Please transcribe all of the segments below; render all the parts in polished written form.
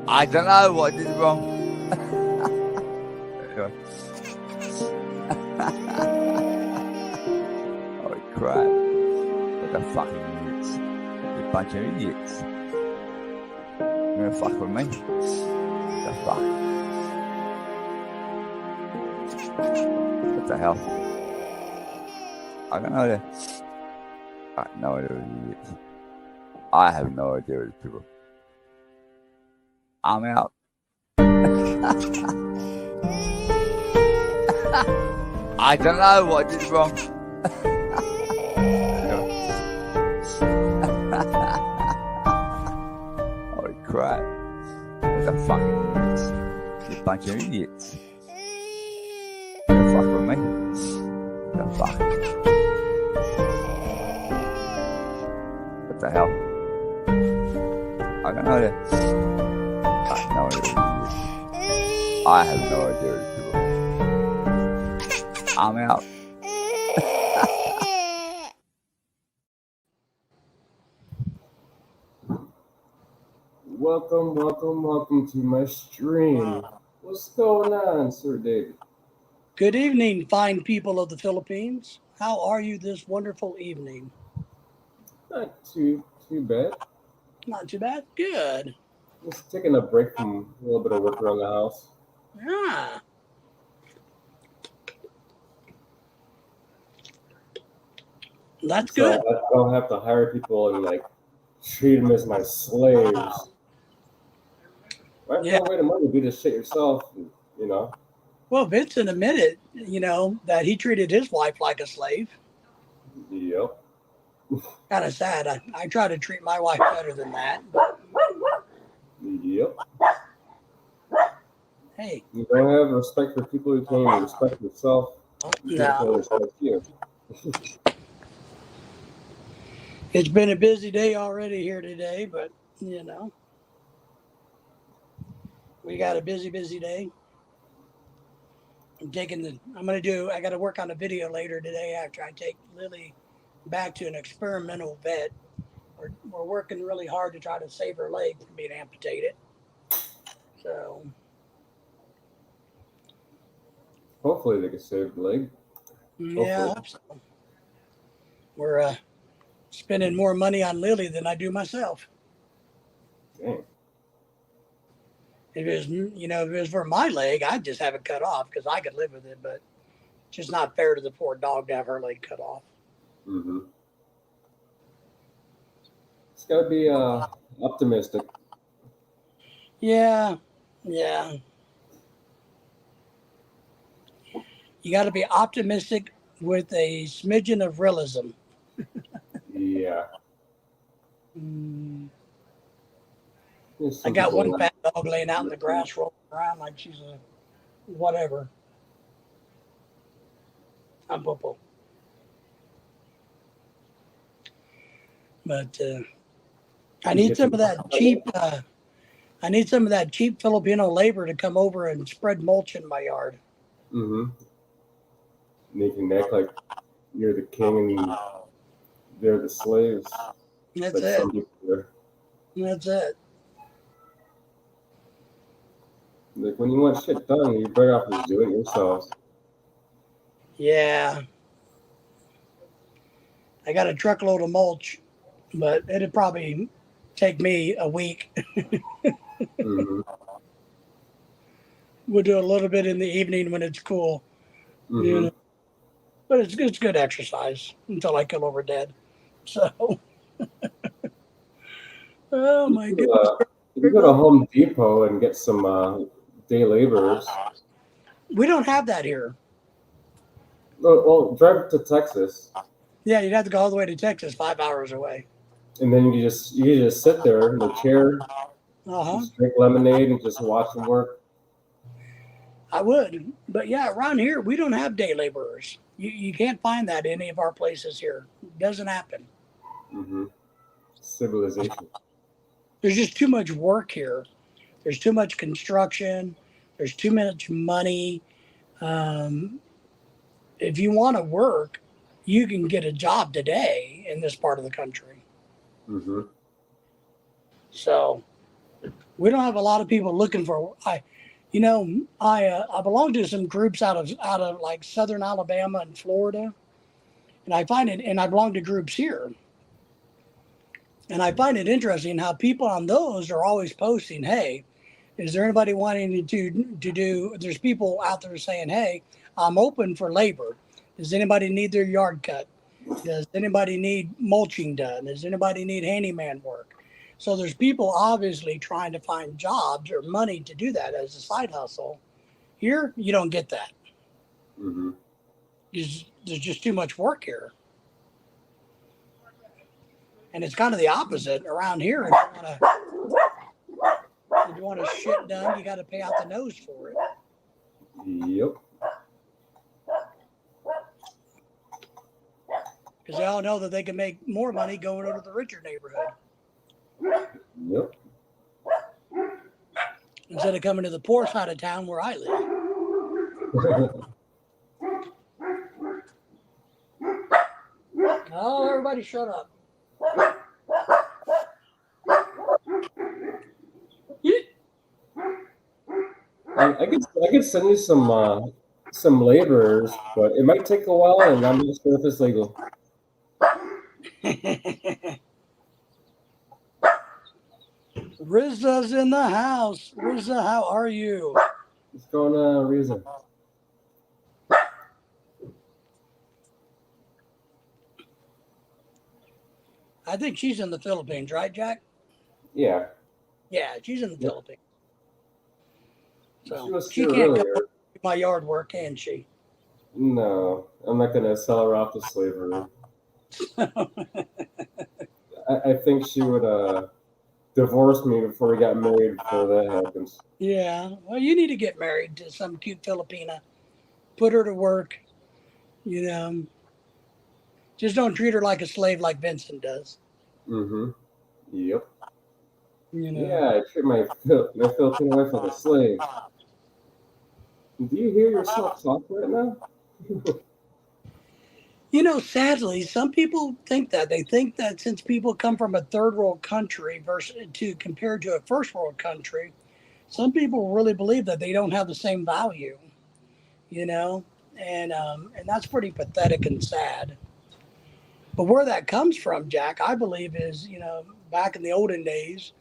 I don't know what I did wrong. Holy crap. What the fucking idiots. You bunch of idiots. You're gonna fuck with me? What the fuck? What the hell? I don't know that. I have no idea what idiots. I have no idea what these people. I'm out. I don't know what I did wrong. Holy crap. What the fucking idiots. You bunch of idiots. You gonna fuck with me? What the fuck? What the hell? I don't know that. I have no idea. I have no idea. I'm out. Welcome to my stream. What's going on, Sir David? Good evening, fine people of the Philippines. How are you this wonderful evening? Not too bad. Not too bad. Good. Just taking a break from a little bit of work around the house. Yeah. That's so good. I don't have to hire people and like treat them as my slaves. Right? Yeah. No way to money, do this shit yourself, you know. Well, Vincent admitted, that he treated his wife like a slave. Yep. Kind of sad. I try to treat my wife better than that. Yep. Hey. You don't have respect for people, you can't even respect yourself. You can't respect you. It's been a busy day already here today, but we got a busy day. I got to work on a video later today after I take Lily back to an experimental vet. We're working really hard to try to save her leg from being amputated. So hopefully they can save the leg. Yeah, I hope so. We're spending more money on Lily than I do myself. Dang. If it was for my leg, I'd just have it cut off because I could live with it, but it's just not fair to the poor dog to have her leg cut off. Mm-hmm. It's got to be optimistic. Yeah. You got to be optimistic with a smidgen of realism. Yeah. I got one fat dog laying out in the grass rolling around like she's a whatever. I'm Popo. But I need some of that cheap. I need some of that cheap Filipino labor to come over and spread mulch in my yard. Mm-hmm. And you can act like you're the king and they're the slaves. That's Like it. some people are. That's it. Like when you want shit done, you're better off just doing it yourselves. Yeah. I got a truckload of mulch, but it'd probably take me a week. Mm-hmm. We'll do a little bit in the evening when it's cool, you Mm-hmm. know. But it's good exercise until I kill over dead. So, oh You my could, goodness. you could go to Home Depot and get some day laborers. We don't have that here. Well, drive to Texas, Yeah, you'd have to go all the way to Texas, 5 hours away. and then you just sit there in the chair, Uh-huh. just drink lemonade, and just watch them work. I would. But yeah, around here, we don't have day laborers. You can't find that in any of our places here. It doesn't happen. Mm-hmm. Civilization. There's just too much work here. There's too much construction. There's too much money. Um, if you want to work, you can get a job today in this part of the country. Mm-hmm. So we don't have a lot of people looking for. I belong to some groups out of like Southern Alabama and Florida, and I find it, and I belong to groups here, and I find it interesting how people on those are always posting, "Hey, is there anybody wanting to do?" There's people out there saying, "Hey, I'm open for labor. Does anybody need their yard cut? Does anybody need mulching done? Does anybody need handyman work?" So there's people obviously trying to find jobs or money to do that as a side hustle. Here, you don't get that. Mm-hmm. There's just too much work here. And it's kind of the opposite around here. If you want a shit done, you got to pay out the nose for it. Yep. Because they all know that they can make more money going over to the richer neighborhood Yep. instead of coming to the poor side of town where I live. Oh, everybody shut up. I could send you some laborers, but it might take a while, and I'm not sure if it's legal. Rizza's in the house. Rizza, how are you? What's going on, Reza? I think she's in the Philippines, right, Jack? Yeah. Yeah, she's in the Philippines. So She was she here can't come earlier. do my yard work, can she? No, I'm not gonna sell her off to slavery. I think she would divorce me before we got married before that happens. Yeah. Well, you need to get married to some cute Filipina. Put her to work. You know, just don't treat her like a slave like Vincent does. Mm-hmm. Yep. You know. Yeah, I treat my Filipino wife like a slave. Do you hear yourself talk right now? You know, sadly, some people think that. They think that since people come from a third world country versus to compared to a first world country, some people really believe that they don't have the same value. You know, and that's pretty pathetic and sad. But where that comes from, Jack, I believe is back in the olden days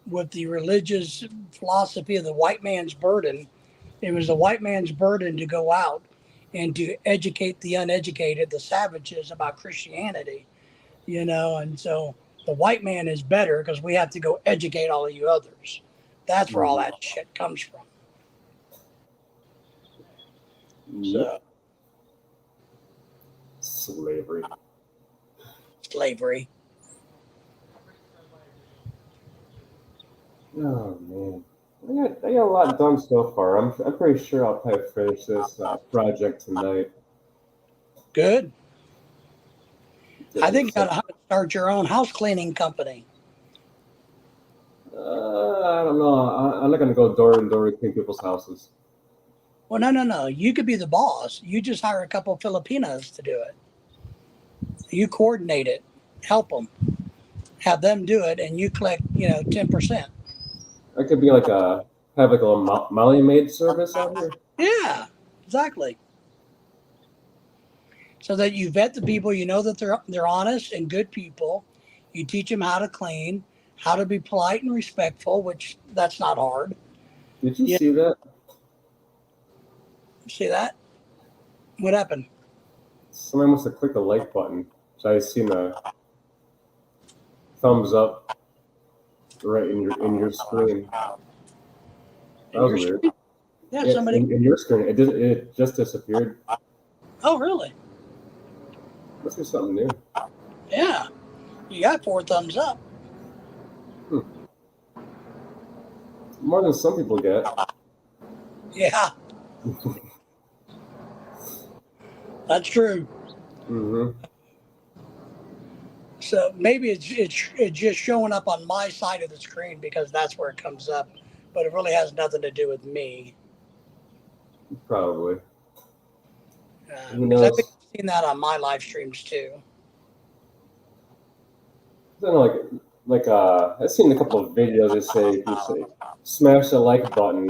with the religious philosophy of the white man's burden. It was the white man's burden to go out and to educate the uneducated, the savages, about Christianity, and so the white man is better because we have to go educate all of you others. That's where all Mm-hmm. that shit comes from. Yep. So, Slavery. slavery. Oh man, I got a lot done so far. I'm pretty sure I'll probably finish this project tonight. Good. I think you So, got to start your own house cleaning company. I don't know. I'm not gonna go door to door to clean people's houses. Well, no. You could be the boss. You just hire a couple of Filipinos to do it. You coordinate it, help them, have them do it, and you collect, 10%. I could be like have like a Molly maid service out here. Yeah, exactly. So that you vet the people, you know that they're honest and good people. You teach them how to clean, how to be polite and respectful, which that's not hard. Did you Yeah. see that? See that? What happened? Somebody must have clicked the like button. So I seen a thumbs up right in your screen. That was weird. Yeah, somebody. In your screen, it just disappeared. Oh, really? Must be something new. Yeah. You got 4 thumbs up. More than some people get. Yeah. That's true. Mm-hmm. So maybe it's just showing up on my side of the screen because that's where it comes up, but it really has nothing to do with me. Probably. Who Because I've knows? seen that on my live streams too. I don't know, I've seen a couple of videos that say if you say smash the like button,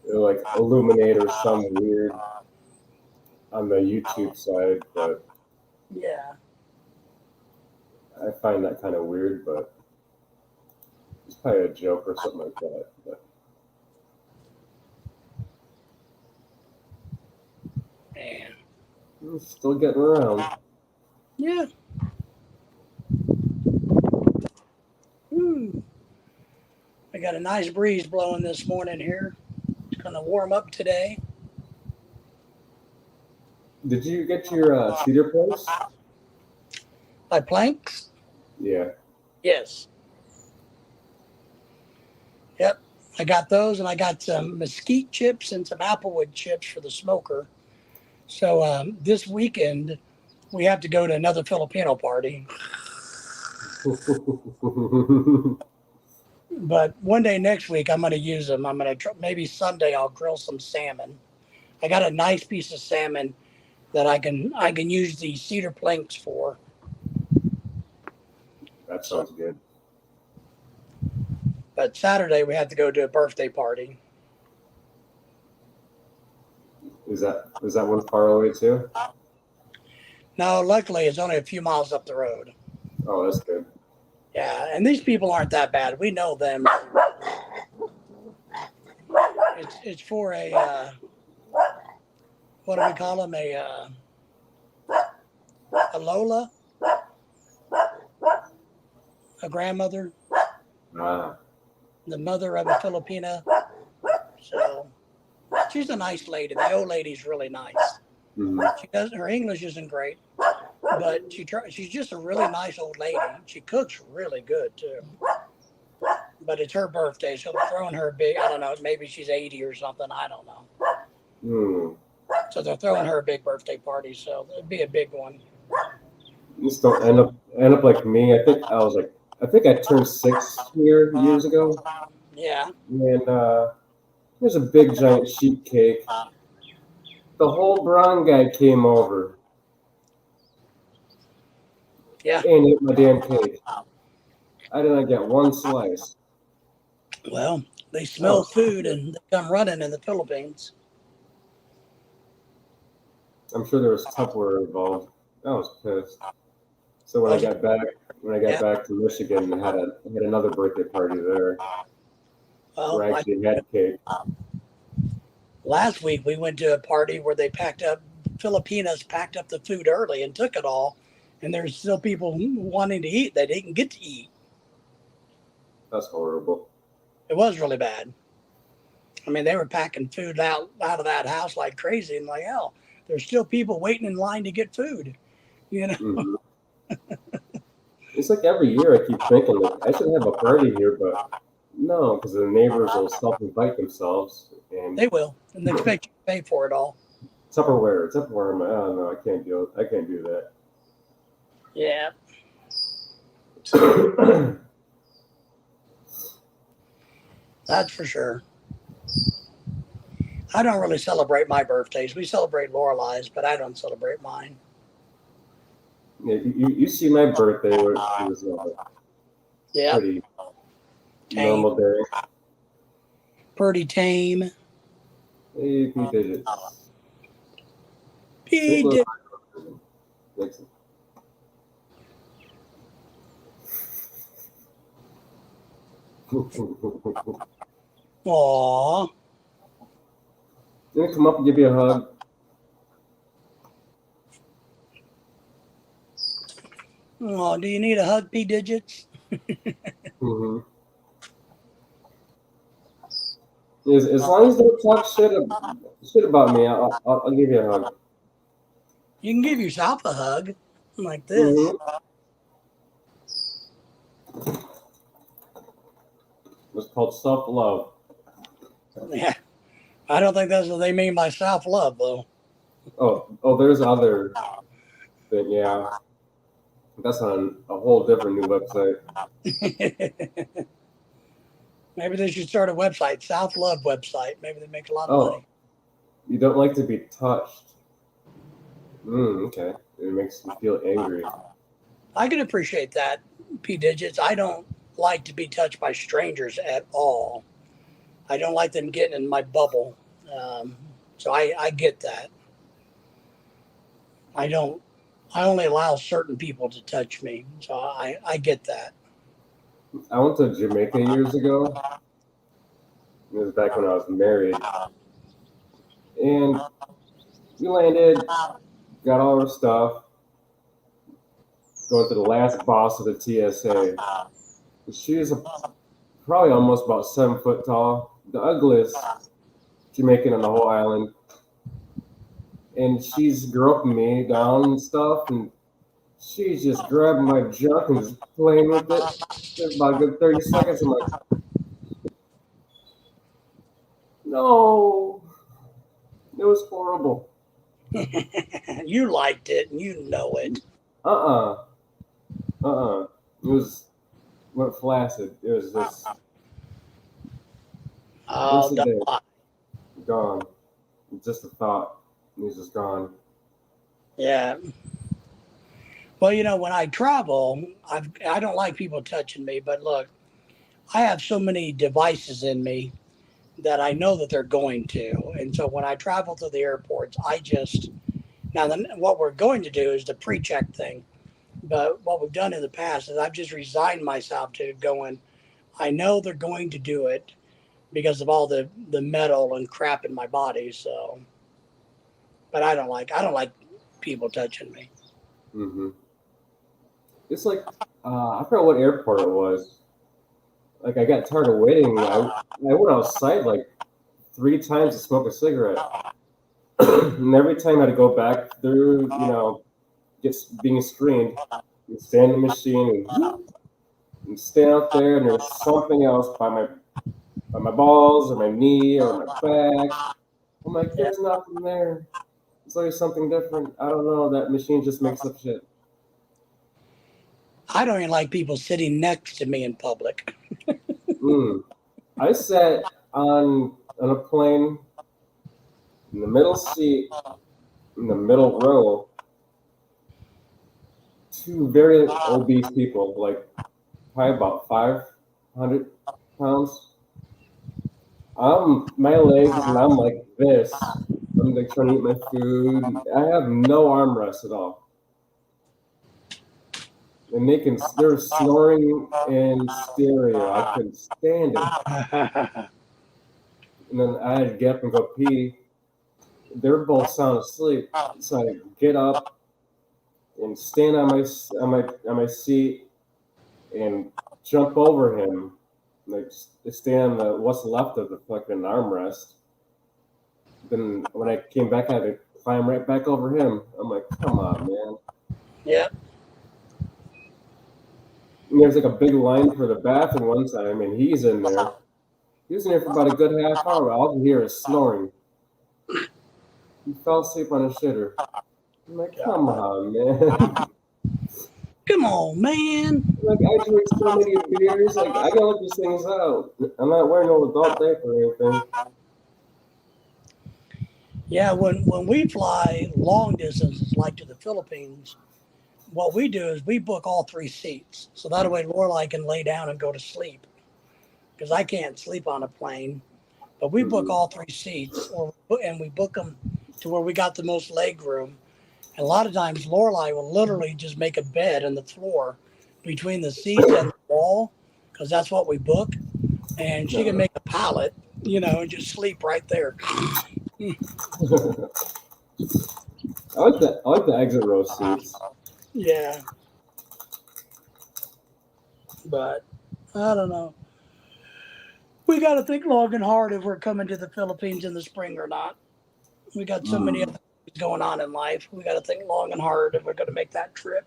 it'll like illuminate or some weird on the YouTube side, but Yeah. I find that kind of weird, but it's probably a joke or something like that. But Man. it's still getting around. Yeah. I got a nice breeze blowing this morning here. It's going to warm up today. Did you get your cedar planks? My planks? Yeah. Yes. Yep. I got those, and I got some mesquite chips and some applewood chips for the smoker. So this weekend, we have to go to another Filipino party. But one day next week, I'm going to use them. I'm going to maybe Sunday I'll grill some salmon. I got a nice piece of salmon that I can use the cedar planks for. That sounds good. But Saturday we have to go to a birthday party. Is that one far away too? No, luckily it's only a few miles up the road. Oh, that's good. Yeah, and these people aren't that bad. We know them. It's for a what do we call them? A Lola, a grandmother, the mother of a Filipina. So she's a nice lady. The old lady's really nice. Mm-hmm. Her English isn't great, but she's just a really nice old lady. She cooks really good too. But it's her birthday, so they're throwing her a big, I don't know, maybe she's 80 or something, I don't know. So they're throwing her a big birthday party, so it'd be a big one. Just don't end up like me. I think I turned 6 years ago. Yeah. And there's a big giant sheet cake. The whole brown guy came over. Yeah. And ate my damn cake. I did not get one slice. Well, they smell food and they come running in the Philippines. I'm sure there was Tupperware involved. I was pissed. So when I got back to Michigan, I had another birthday party there. Where I actually had cake. Last week we went to a party where Filipinos packed up the food early and took it all, and there's still people wanting to eat that didn't get to eat. That's horrible. It was really bad. I mean, they were packing food out of that house like crazy, and like hell, there's still people waiting in line to get food. You know. Mm-hmm. It's like every year I keep thinking like I should have a party here, but no, because the neighbors will self-invite themselves, and they will, and they expect you to pay for it all. Tupperware. Oh no, I can't do that. Yeah. That's for sure. I don't really celebrate my birthdays. We celebrate Lorelei's, but I don't celebrate mine. Yeah, you see my birthday where it was Yeah, pretty tame. normal day. Pretty tame. Hey, P digits. P did. Aww. Gonna come up and give you a hug. Oh, do you need a hug, P digits? Mm-hmm. As long as they don't talk shit about me, I'll give you a hug. You can give yourself a hug like this. Mm-hmm. It's called self-love. Yeah. I don't think that's what they mean by self-love, though. Oh, there's other thing, yeah. That's on a whole different new website. Maybe they should start a website, self-love website. Maybe they make a lot of money. You don't like to be touched. Okay. It makes you feel angry. I can appreciate that, P digits. I don't like to be touched by strangers at all. I don't like them getting in my bubble. So I get that. I only allow certain people to touch me. So I get that. I went to Jamaica years ago. It was back when I was married. And we landed, got all our stuff, going to the last boss of the TSA. She is probably almost about 7 foot tall, the ugliest Jamaican on the whole island. And she's groping me down and stuff, and she's just grabbing my junk and just playing with it. There's about a good 30 seconds. I'm like, no. It was horrible. You liked it, and you know it. It went flaccid. It was just gone. Just a thought. He's just gone. Yeah. Well, when I travel, I don't like people touching me, but look, I have so many devices in me that I know that they're going to. And so when I travel to the airports, what we're going to do is the pre-check thing. But what we've done in the past is I've just resigned myself to going, I know they're going to do it because of all the metal and crap in my body. So, but I don't like people touching me. Mm-hmm. It's like, I forgot what airport it was. Like, I got tired of waiting. I went outside like 3 times to smoke a cigarette. And every time I had to go back through, being screened, and stand in the machine and stand out there, and there's something else by my balls or my knee or my back. I'm like, there's nothing there. It's always something different. I don't know. That machine just makes up shit. I don't even like people sitting next to me in public. I sat on a plane in the middle seat, in the middle row, 2 very obese people, like probably about 500 pounds. My legs, and I'm like this. I'm like trying to eat my food. I have no armrest at all. And they're snoring in stereo. I couldn't stand it. And then I had to get up and go pee. They were both sound asleep. So I get up and stand on my seat and jump over him. Like stand on what's left of the fucking armrest. Then when I came back, I had to climb right back over him. I'm like, come on, man. Yeah. And there's like a big line for the bathroom one time, and he's in there. He was in there for about a good half hour. All I can hear is snoring. He fell asleep on a shitter. I'm like, come on, man. Come on, man. Like, I drink so many beers. Like, I gotta let these things out. I'm not wearing no adult diaper or anything. Yeah, when we fly long distances, like to the Philippines, what we do is we book all 3 seats. So that way Lorelai can lay down and go to sleep. Because I can't sleep on a plane. But we book all 3 seats, and we book them to where we got the most leg room. And a lot of times Lorelai will literally just make a bed on the floor between the seats and the wall, because that's what we book. And she can make a pallet, and just sleep right there. I like the exit row seats. Yeah. But I don't know. We got to think long and hard if we're coming to the Philippines in the spring or not. We got so many other things going on in life. We got to think long and hard if we're going to make that trip.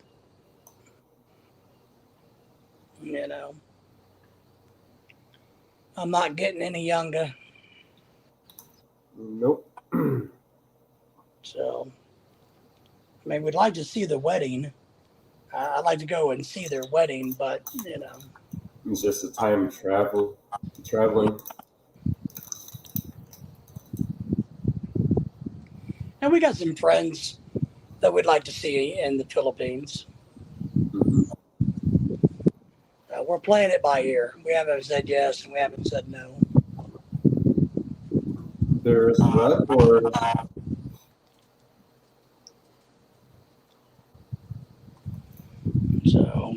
I'm not getting any younger. Nope. So, we'd like to see the wedding. I'd like to go and see their wedding, but, It's just a time traveling. And we got some friends that we'd like to see in the Philippines. We're playing it by ear. We haven't said yes and we haven't said no. There's what? Or so,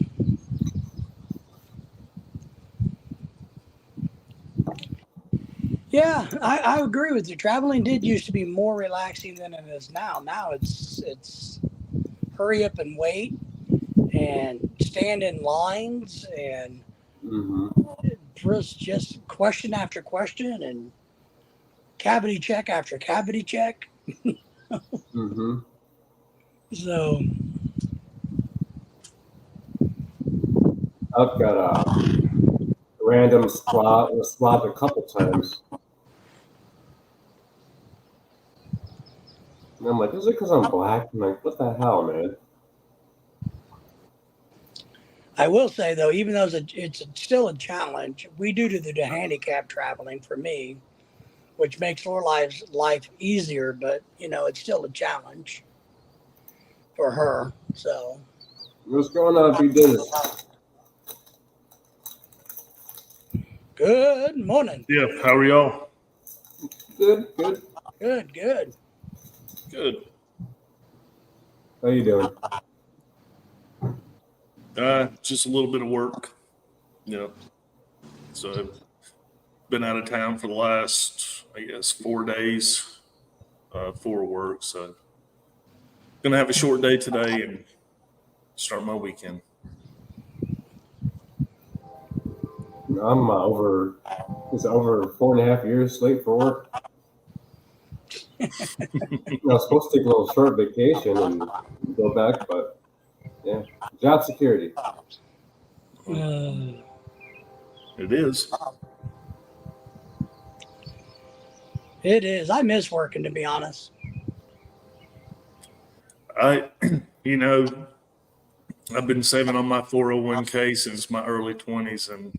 yeah, I agree with you. Traveling did used to be more relaxing than it is now. Now it's hurry up and wait and stand in lines and just question after question and cavity check after cavity check. So I've got a random spot a couple times. And I'm like, is it because I'm black? I'm like, what the hell, man? I will say, though, even though it's still a challenge, we do the handicap traveling for me, which makes Lorelai's life easier, but, it's still a challenge for her. So. What's going on, B-Diz? Good morning. Yeah, how are y'all? Good. Good. How you doing? Just a little bit of work, So I've been out of town for the last, 4 days for work. So gonna have a short day today and start my weekend. I'm over 4.5 years late for work. I was supposed to take a little short vacation and go back, but yeah, job security. It is. It is. I miss working, to be honest. I've been saving on my 401k since my early 20s, and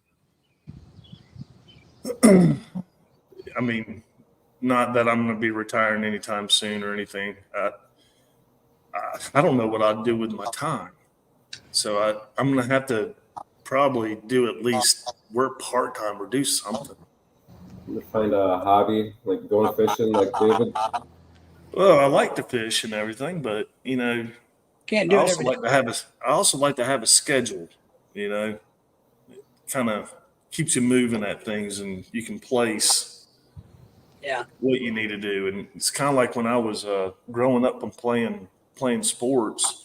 not that I'm going to be retiring anytime soon or anything. I don't know what I'd do with my time. So I'm going to have to probably do at least work part-time or do something. Find a hobby, like going fishing, like David. Well, I like to fish and everything, but can't do I it also every like day. I also like to have a schedule. Kind of keeps you moving at things, and you can place what you need to do. And it's kind of like when I was growing up and playing sports.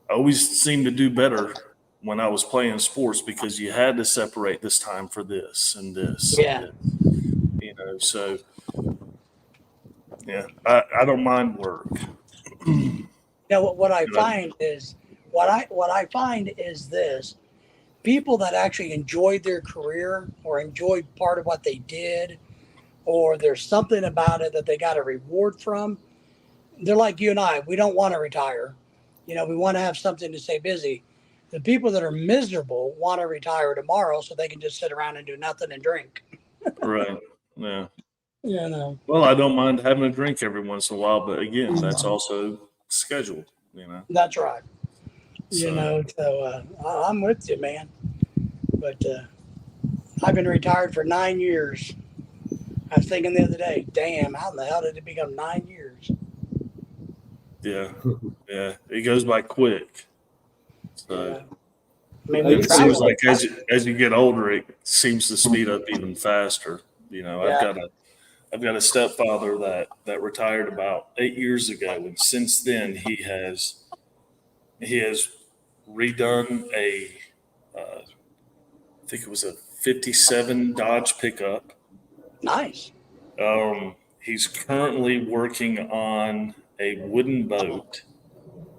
I always seemed to do better when I was playing sports because you had to separate this time for this and this. Yeah. And this, so yeah, I don't mind work. What I find is what I find is this: people that actually enjoyed their career or enjoyed part of what they did, or there's something about it that they got a reward from. They're like you and I. We don't want to retire. We want to have something to stay busy. The people that are miserable want to retire tomorrow so they can just sit around and do nothing and drink. Right. Yeah. You know. Well, I don't mind having a drink every once in a while, but again, that's also scheduled. That's right. So. So I'm with you, man. But I've been retired for 9 years. I was thinking the other day, damn, how in the hell did it become 9 years? Yeah, it goes by quick. So Yeah. I mean, it seems like as you get older, it seems to speed up even faster. I've got a stepfather that retired about 8 years ago, and since then he has redone I think it was a '57 Dodge pickup. Nice. He's currently working on a wooden boat,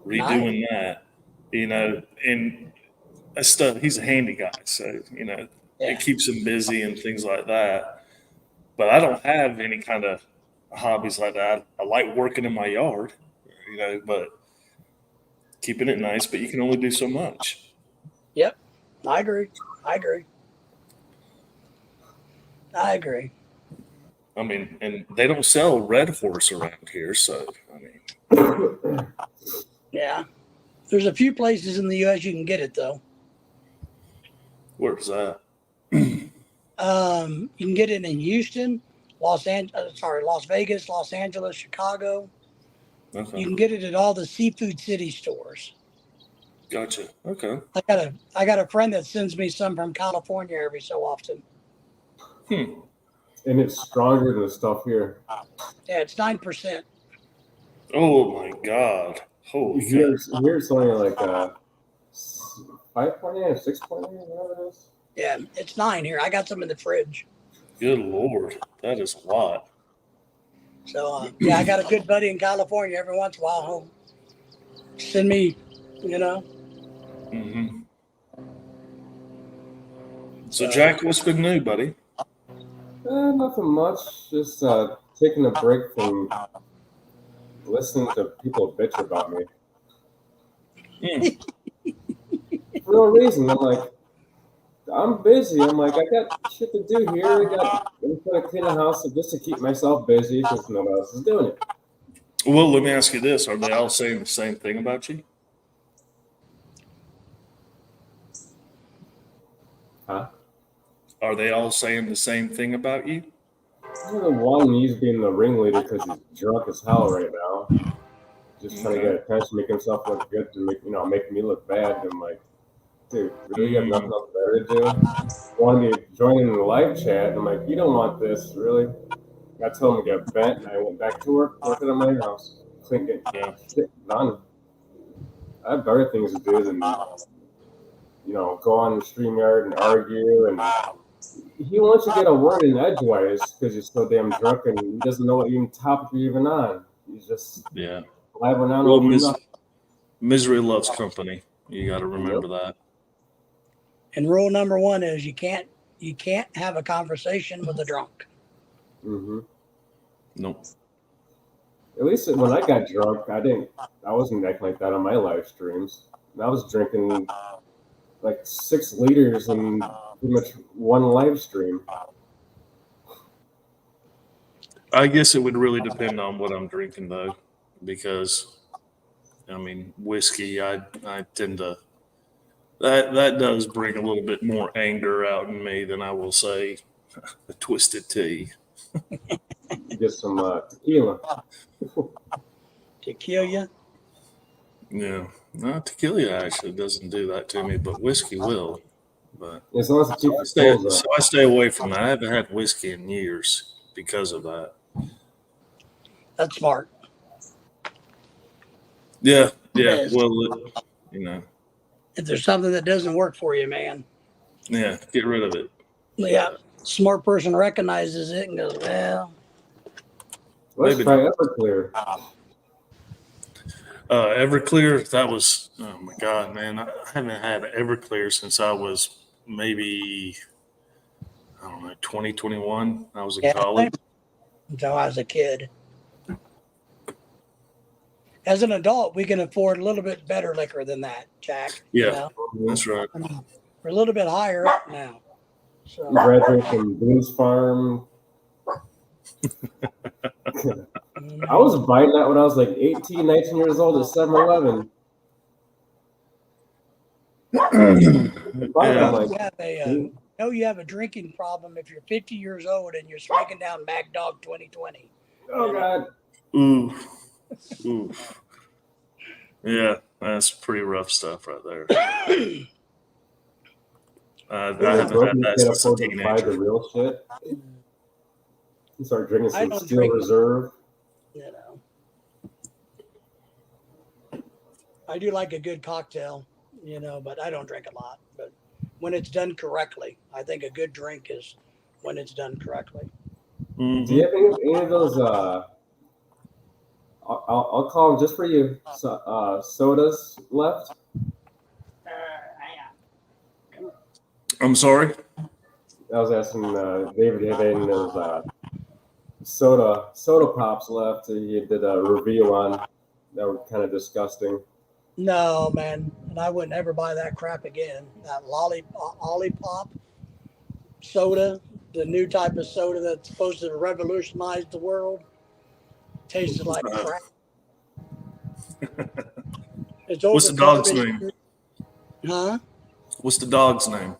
redoing that. And stuff. He's a handy guy, so it keeps him busy and things like that. But I don't have any kind of hobbies like that. I like working in my yard, but keeping it nice. But you can only do so much. Yep, I agree. I mean, and they don't sell Red Horse around here, so I mean, yeah. There's a few places in the U.S. you can get it though. Where's that? You can get it in Houston, Las Vegas, Los Angeles, Chicago. Okay. You can get it at all the Seafood City stores. Gotcha. Okay. I got a friend that sends me some from California every so often. And it's stronger than the stuff here. Yeah, it's 9%. Oh my God! Holy Here's only like 5.8 or 6.8, whatever it is. Yeah, it's 9 here. I got some in the fridge. Good Lord, that is a lot. So I got a good buddy in California. Every once in a while, he'll send me, Mm-hmm. So Jack, what's been new, buddy? Nothing much. Just taking a break from listening to people bitch about me. For no reason. I'm like, I'm busy. I'm like, I got shit to do here. I'm trying to clean the house just to keep myself busy because no one else is doing it. Well, let me ask you this: are they all saying the same thing about you? Huh? Are they all saying the same thing about you? The one he's being the ringleader because he's drunk as hell right now. Just trying to get attention, make himself look good to make me look bad. And I'm like, dude, really, you have nothing else better to do? Wanted me to join in the live chat, and I'm like, you don't want this, really? I told him to get bent, and I went back to working on my house, thinking, shit done. I have better things to do than go on the StreamYard and argue. And he wants to get a word in edgewise because he's so damn drunk and he doesn't know what even topic you're even on. He's just blabbering on over nothing. Misery loves company. You got to remember that. And rule number 1 is you can't have a conversation with a drunk. Mm-hmm. Nope. At least when I got drunk, I wasn't acting like that on my live streams. And I was drinking like 6 liters in pretty much one live stream. I guess it would really depend on what I'm drinking, though, because, I mean, whiskey, I tend to that does bring a little bit more anger out in me than I will say a twisted tea. Get some tequila. Tequila? Yeah. No, tequila actually doesn't do that to me, but whiskey will. But as long as it keeps so I stay away from that. I haven't had whiskey in years because of that. That's smart. Yeah. Well, if there's something that doesn't work for you, man. Yeah, get rid of it. Yeah, smart person recognizes it and goes, well. Let's try Everclear. Everclear, that was, oh my God, man. I haven't had Everclear since I was maybe, 2021. I was in college. Until I was a kid. As an adult, we can afford a little bit better liquor than that, Jack. Yeah, that's right. I mean, we're a little bit higher up now. So. You graduated from Boone's Farm. I was buying that when I was like 18, 19 years old at 7-Eleven. You have a drinking problem if you're 50 years old and you're smoking down Mad Dog 2020. Oh, God. Ooh. Yeah, that's pretty rough stuff right there. I haven't had that since a teenager. Buy the real shit. You start drinking some Steel Reserve. You know, I do like a good cocktail, you know, but I don't drink a lot. But when it's done correctly, I think a good drink is when it's done correctly. Mm-hmm. Do you have any of those? I'll call them just for you. Sodas left? I'm sorry. I was asking David, do you have any of those soda pops left? You did a review on that were kind of disgusting. No, man, and I wouldn't ever buy that crap again. That lollipop soda, the new type of soda that's supposed to revolutionize the world, tasted like crap. What's the dog's name? Huh? What's the dog's name?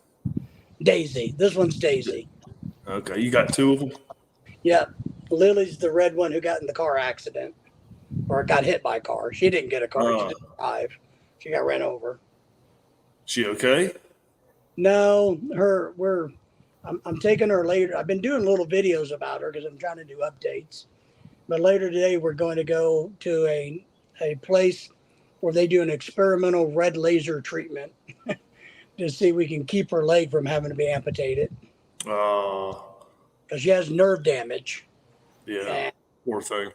Daisy. This one's Daisy. Okay, you got two of them? Yeah. Lily's the red one who got in the car accident or got hit by a car. She didn't get a car. She didn't drive. She got ran over. She okay? No, I'm taking her later. I've been doing little videos about her because I'm trying to do updates. But later today, we're going to go to a place where they do an experimental red laser treatment to see if we can keep her leg from having to be amputated. Because she has nerve damage. Yeah, and, poor thing.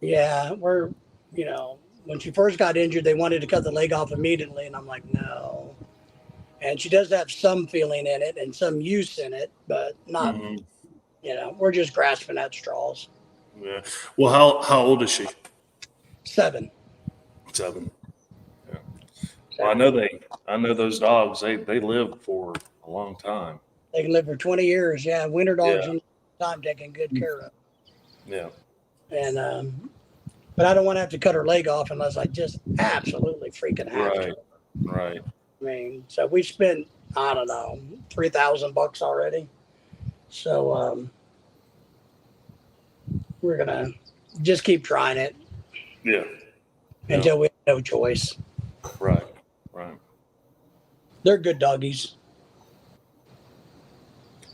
Yeah, when she first got injured, they wanted to cut the leg off immediately, and I'm like, no. And she does have some feeling in it and some use in it, but not, we're just grasping at straws. Yeah. Well, how old is she? 7. 7. Yeah. Well, I know those dogs, they live for a long time. They can live for 20 years. Yeah. Winter dogs in time taken good care of. Yeah. And, but I don't want to have to cut her leg off unless I just absolutely freaking have to. Right. I mean, so we spent, I don't know, $3,000 already. So, we're going to just keep trying it. Yeah. Until we have no choice. Right. They're good doggies.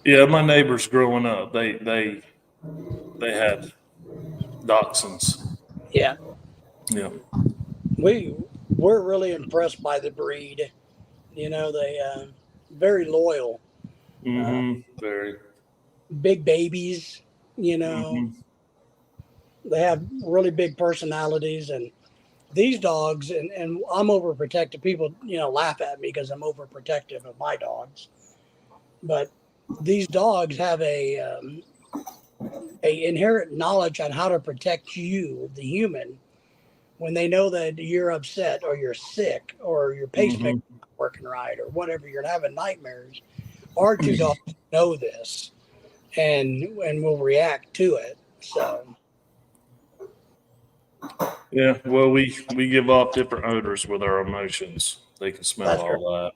Yeah, my neighbors growing up, they had dachshunds. Yeah. Yeah. We're really impressed by the breed. You know, they very loyal. Very. Big babies, you know. They have really big personalities, and these dogs, and I'm overprotective. People, laugh at me because I'm overprotective of my dogs. But these dogs have a inherent knowledge on how to protect you, the human, when they know that you're upset or you're sick or your pacemaker not working right or whatever, you're having nightmares. Our 2 dogs know this and will react to it. So. Yeah, well, we give off different odors with our emotions. They can smell all that.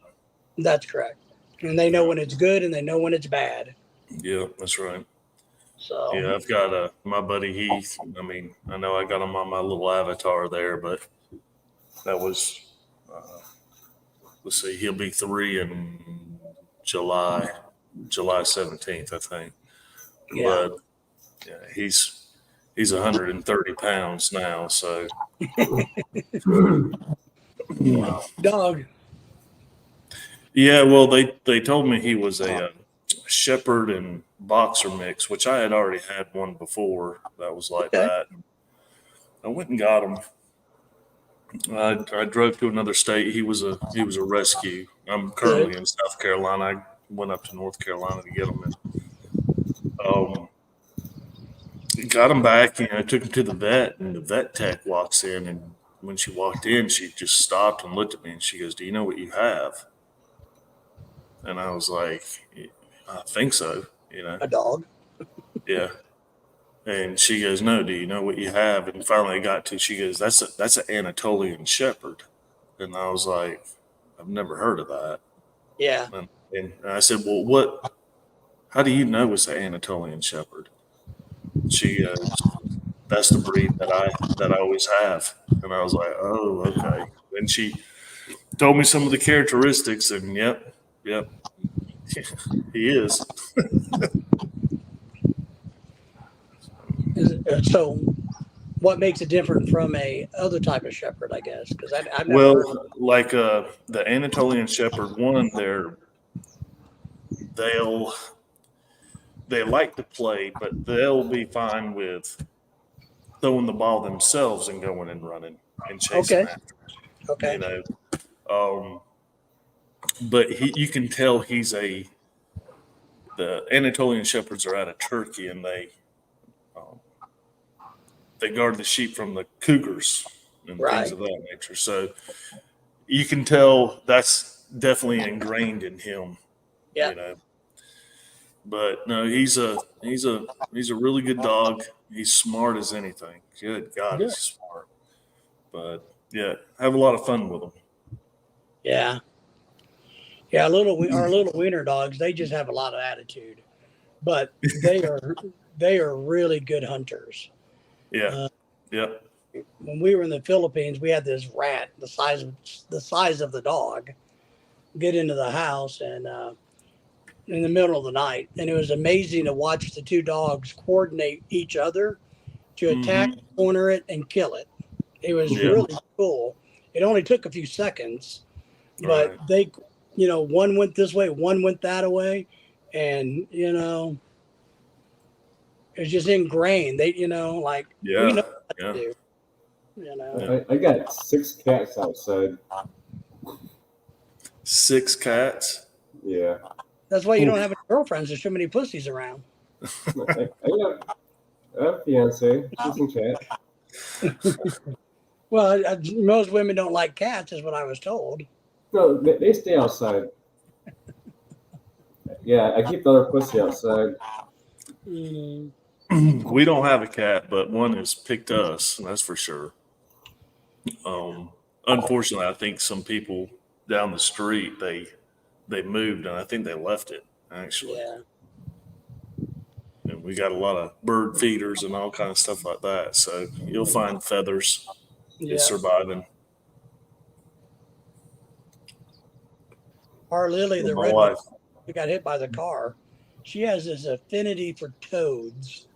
That's correct. And they know when it's good and they know when it's bad. Yeah, that's right. So yeah, I've got my buddy Heath. I mean, I know I got him on my little avatar there, but that was let's see, he'll be 3 in July 17th, I think. Yeah. But yeah, he's 130 pounds now, so dog. Yeah, well, they told me he was a shepherd and boxer mix, which I had already had one before that was like that. I went and got him. I drove to another state. He was a rescue. I'm currently in South Carolina. I went up to North Carolina to get him. And got him back, and I took him to the vet, and the vet tech walks in, and when she walked in, she just stopped and looked at me, and she goes, "Do you know what you have?" And I was like, "I think so." A dog. Yeah. And she goes, no, do you know what you have? And finally I got to, she goes, that's an Anatolian Shepherd. And I was like, I've never heard of that. Yeah. And I said, well, how do you know it's an Anatolian Shepherd? She goes, that's the breed that I always have. And I was like, oh, okay. And she told me some of the characteristics, and yep, he is. So, what makes it different from a other type of shepherd? I guess because I've never Well, heard. like the Anatolian Shepherd, one, they like to play, but they'll be fine with throwing the ball themselves and going and running and chasing Okay. after it. Okay. You know, but you can tell the Anatolian Shepherds are out of Turkey, and they guard the sheep from the cougars and things of that nature. So you can tell that's definitely ingrained in him. Yeah. You know. But no, he's a really good dog. He's smart as anything. Good God, he's smart. But yeah, have a lot of fun with him. Yeah. Yeah, our little wiener dogs, they just have a lot of attitude, but they are really good hunters. Yeah. Yep. When we were in the Philippines, we had this rat the size of the dog get into the house and in the middle of the night, and it was amazing to watch the two dogs coordinate each other to attack, corner it, and kill it. It was really cool. It only took a few seconds, but they, one went this way, one went that way, and it was just ingrained. They, we know what to do. I got 6 cats outside. 6 cats? Yeah. That's why you don't have any girlfriends. There's too many pussies around. I got a fiance. She's in cat. Well, most women don't like cats, is what I was told. No, they stay outside. Yeah, I keep the other pussy outside. We don't have a cat, but one has picked us, that's for sure. Unfortunately, I think some people down the street, they moved, and I think they left it, actually. Yeah. And we got a lot of bird feeders and all kind of stuff like that. So you'll find Feathers is surviving. Our Lily, the My red wife. one, who got hit by the car, she has this affinity for toads.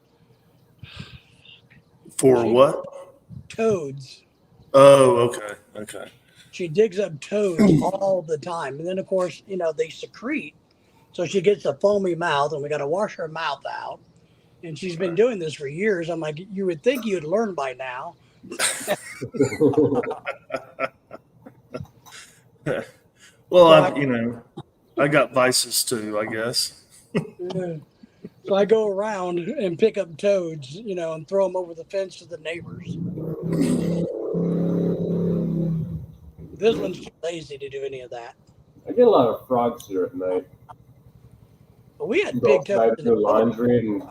For what? Toads. Oh, okay. She digs up toads all the time. And then, of course, they secrete. So she gets a foamy mouth, and we got to wash her mouth out. And she's been doing this for years. I'm like, you would think you'd learn by now. Well, I got vices too, I guess. So I go around and pick up toads, and throw them over the fence to the neighbors. This one's too lazy to do any of that. I get a lot of frogs here at night. But we had big toads. I do laundry and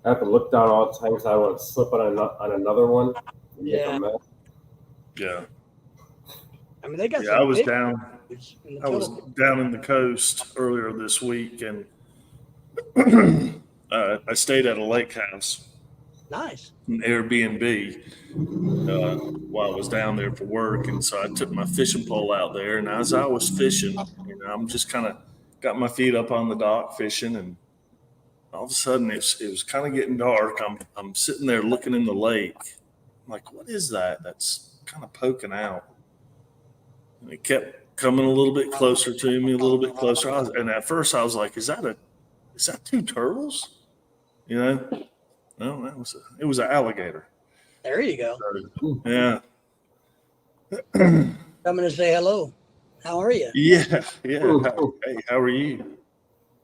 I have to look down all the time because I want to slip on another one. Yeah. Yeah. I mean, they got. Yeah, I was down in the coast earlier this week, and I stayed at a lake house. Nice. An Airbnb while I was down there for work, and so I took my fishing pole out there, and as I was fishing, I'm just kind of got my feet up on the dock fishing, and all of a sudden it was kind of getting dark. I'm sitting there looking in the lake. I'm like, what is that? That's kind of poking out. And it kept coming a little bit closer to me, a little bit closer. And at first I was like, is that 2 turtles? No, it was an alligator. There you go. So, yeah. Coming to say hello. How are you? Yeah. Hey, how are you?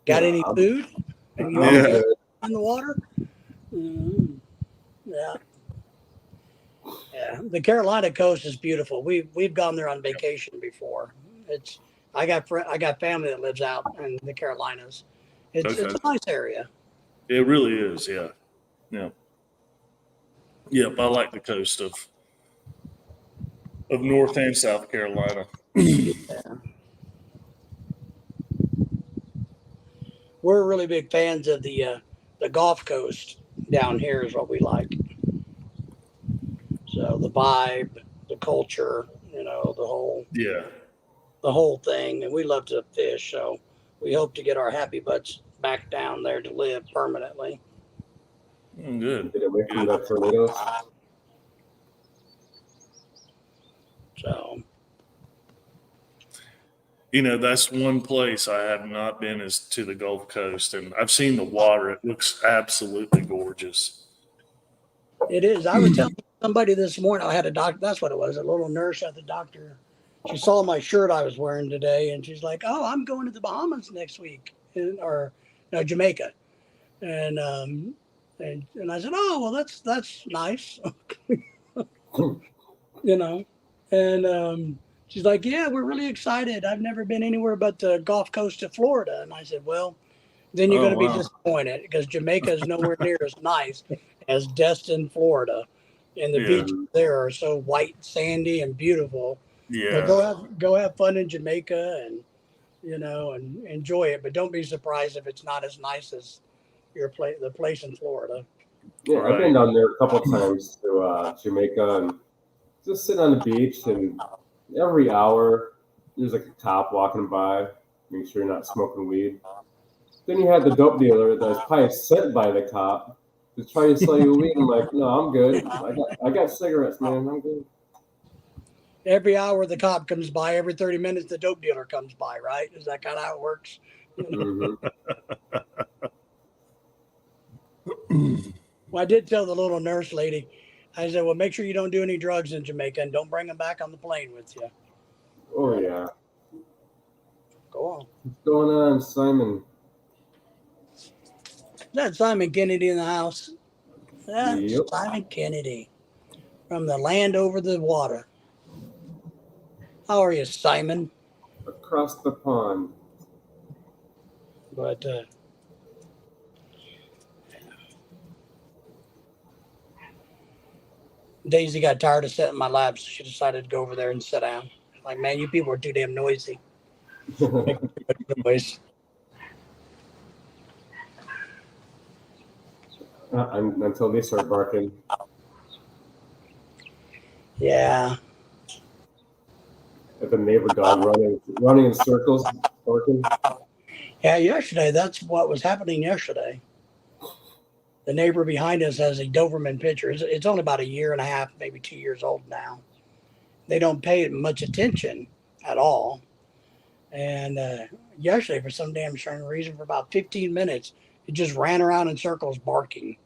Got any food? Are you in the water? Mm-hmm. Yeah. Yeah. The Carolina coast is beautiful. We've gone there on vacation before. I got family that lives out in the Carolinas. It's a nice area. It really is. Yeah. Yeah. Yep, I like the coast of North and South Carolina. We're really big fans of the Gulf Coast down here is what we like. So the vibe, the culture, the whole thing, and we love to fish. So we hope to get our happy butts back down there to live permanently. Good. Get away from the tornadoes. So, that's one place I have not been is to the Gulf Coast, and I've seen the water. It looks absolutely gorgeous. it is. I was telling somebody this morning, I had a doctor, that's what it was, a little nurse at the doctor. She saw my shirt I was wearing today, and she's like, "Oh, I'm going to the Bahamas next week," or no, Jamaica. And and I said, "Oh, well, that's nice." And she's like, "Yeah, we're really excited. I've never been anywhere but the Gulf Coast of Florida." And I said, "Well, then you're going to be disappointed because Jamaica is nowhere near as nice as Destin, Florida, and the beaches there are so white, sandy, and beautiful. Yeah. But go have fun in Jamaica and and enjoy it. But don't be surprised if it's not as nice as the place in Florida." Yeah, I've been down there a couple times to Jamaica and just sitting on the beach, and every hour there's like a cop walking by, make sure you're not smoking weed. Then you had the dope dealer that's probably sent by the cop to try to sell you weed. I'm like, no, I'm good. I got cigarettes, man. I'm good. Every hour the cop comes by, every 30 minutes the dope dealer comes by, right? Is that kind of how it works? Well, I did tell the little nurse lady, I said, well, make sure you don't do any drugs in Jamaica and don't bring them back on the plane with you. Oh, yeah. Go on. What's going on, Simon? Is that Simon Kennedy in the house? That's Yep. Simon Kennedy from the land over the water. How are you, Simon? Across the pond. But Daisy got tired of sitting in my lap, so she decided to go over there and sit down. Like, man, you people are too damn noisy. Noise. Until they start barking. Yeah. Like the neighbor dog running in circles, barking. Yeah, yesterday, that's what was happening yesterday. The neighbor behind us has a Doberman Pinscher. It's only about 1.5 years, maybe 2 years old now. They don't pay it much attention at all. And yesterday, for some damn strange reason, for about 15 minutes, it just ran around in circles barking.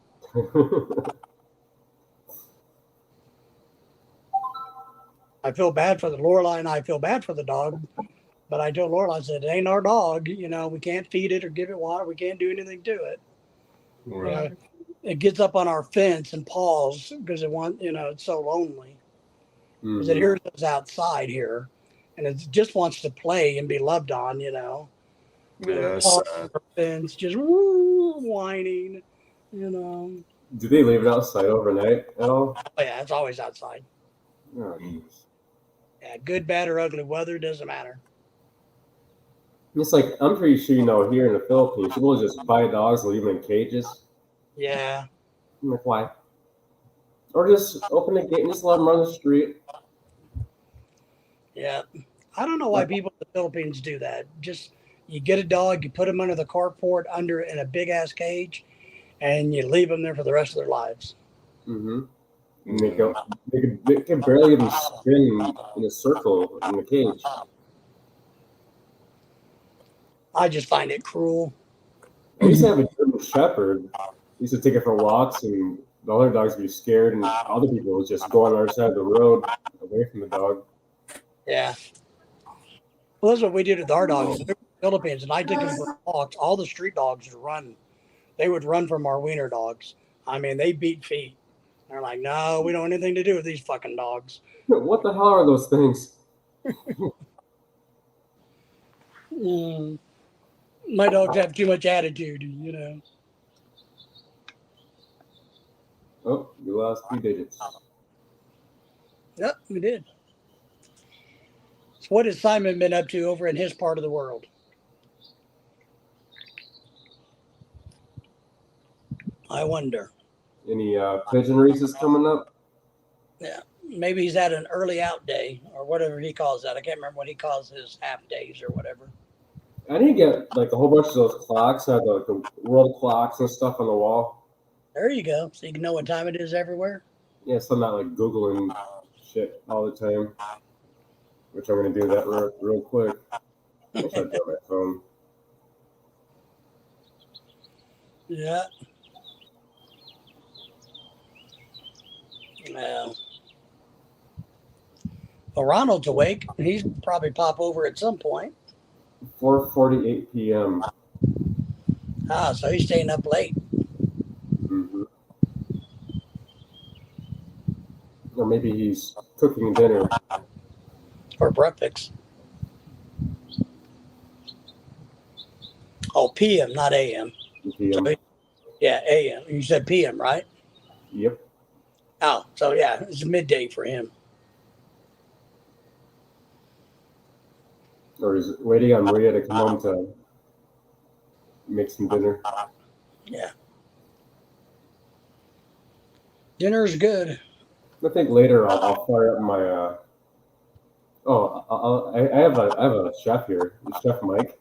I feel bad for the Lorelai, and I feel bad for the dog. But I told Lorelai, I said, it ain't our dog. We can't feed it or give it water. We can't do anything to it. Right. It gets up on our fence and paws because it's so lonely. Because it hears us outside here, and it just wants to play and be loved on, Yeah, fence, just whining, Do they leave it outside overnight at all? Oh, yeah, it's always outside. Oh, geez. Yeah, good, bad, or ugly weather doesn't matter. It's like, I'm pretty sure, here in the Philippines, people just buy dogs and leave them in cages. Yeah. I'm like, why? Or just open the gate and just let them run the street. Yeah. I don't know why people in the Philippines do that. Just, you get a dog, you put them under the carport in a big-ass cage, and you leave them there for the rest of their lives. Mm-hmm. And they can barely even spin in a circle in the cage. I just find it cruel. I used to have a German Shepherd. I used to take it for walks, and the other dogs would be scared, and other people would just go on the other side of the road away from the dog. Yeah. Well, that's what we did with our dogs in the Philippines, and I took them for walks. All the street dogs would run. They would run from our wiener dogs. I mean, they beat feet. They're like, no, we don't want anything to do with these fucking dogs. What the hell are those things? My dogs have too much attitude, Oh, you lost 2 digits. Yep, we did. So what has Simon been up to over in his part of the world? I wonder. Any pigeon races coming up? Yeah, maybe he's had an early out day or whatever he calls that. I can't remember what he calls his half days or whatever. I need to get like a whole bunch of those clocks, like the world clocks and stuff on the wall. There you go. So you can know what time it is everywhere. Yeah, so I'm not like Googling shit all the time, which I'm going to do that real quick. I wish I'd do it on my phone. Yeah. Well, Ronald's awake. He's probably pop over at some point. 4:48 p.m. Ah, so he's staying up late. Mm-hmm. Or maybe he's cooking dinner. Or breakfast. Oh, PM, not AM. PM. So, yeah, AM. You said PM, right? Yep. Oh, so yeah, it's midday for him. Or he's waiting on Maria to come home to make some dinner. Yeah. Dinner's good. I think later I'll fire up my. I have a chef here, Chef Mike.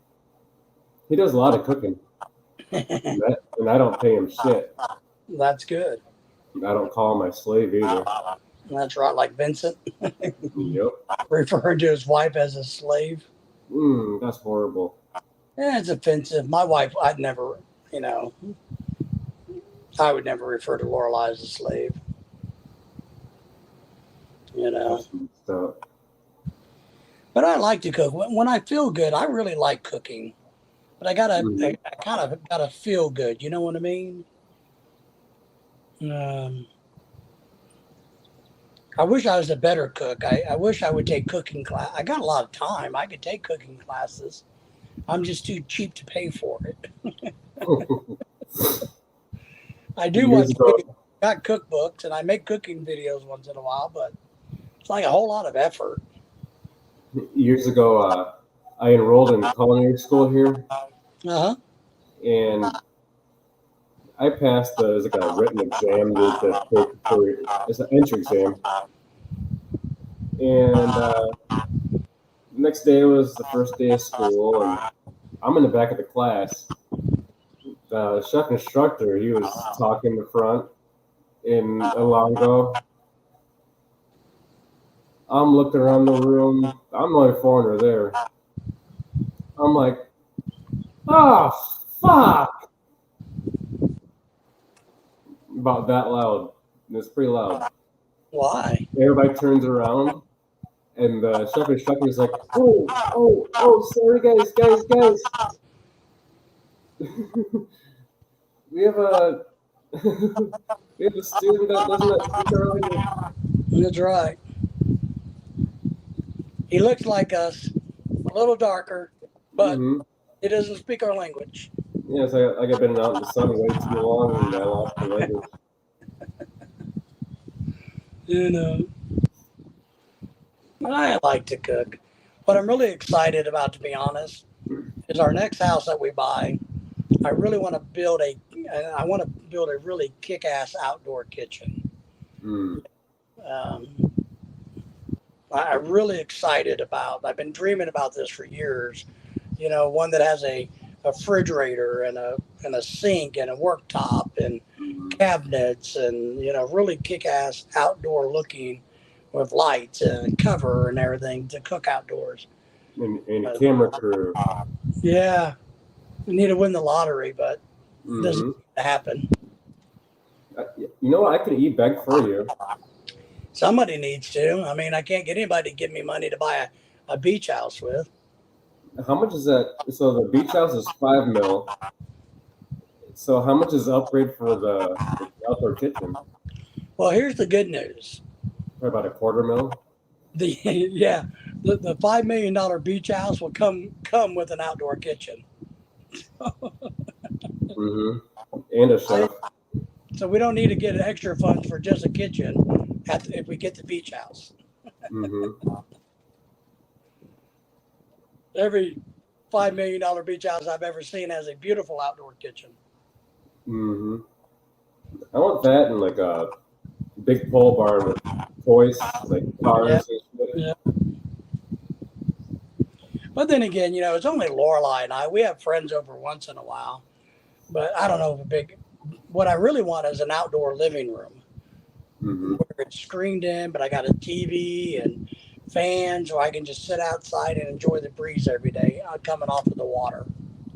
He does a lot of cooking, and I don't pay him shit. That's good. I don't call him my slave either. That's right, like Vincent. Yep. Referring to his wife as a slave. That's horrible. Yeah, it's offensive. My wife, I would never refer to Lorelai as a slave. But I like to cook. When I feel good, I really like cooking. But I kind of gotta feel good. You know what I mean? I wish I was a better cook. I wish I would take cooking class. I got a lot of time. I could take cooking classes. I'm just too cheap to pay for it. I do got cookbooks and I make cooking videos once in a while, but it's like a whole lot of effort. Years ago, I enrolled in culinary school here. Uh-huh. And I passed there's like a written exam to take it's an entry exam. And the next day was the first day of school, and I'm in the back of the class. The chef instructor, he was talking in the front in Alongo. I'm looking around the room. I'm the only foreigner there. I'm like, oh, fuck. About that loud. It's pretty loud. Why? Everybody turns around, and the chef instructor is like, oh, sorry, guys. we have a student that doesn't speak our language. That's right. He looks like us, a little darker, but he doesn't speak our language. Yes, I got been out in the sun way too long, and I lost the language. I like to cook. What I'm really excited about, to be honest, is our next house that we buy. I really want to build a really kick-ass outdoor kitchen. I'm really excited about. I've been dreaming about this for years. One that has a refrigerator and a sink and a worktop and cabinets and really kick-ass outdoor looking with lights and cover and everything to cook outdoors. And a camera crew. Yeah, I need to win the lottery, but it doesn't happen. You know what? I can e-beg for you. Somebody needs to. I mean, I can't get anybody to give me money to buy a beach house with. How much is that? So the beach house is $5 million. So how much is the upgrade for the outdoor kitchen? Well, here's the good news. Probably about $250,000. The $5 million beach house will come with an outdoor kitchen. And a chef. So we don't need to get extra funds for just a kitchen if we get the beach house. Mm-hmm. Every $5 million beach house I've ever seen has a beautiful outdoor kitchen. Mm-hmm. I want that and like a big pole barn with toys, like cars and shit. Yeah. But then again, it's only Lorelai and I. We have friends over once in a while. But I don't know what I really want is an outdoor living room. Mm-hmm. Where it's screened in, but I got a TV and fans, so I can just sit outside and enjoy the breeze every day coming off of the water.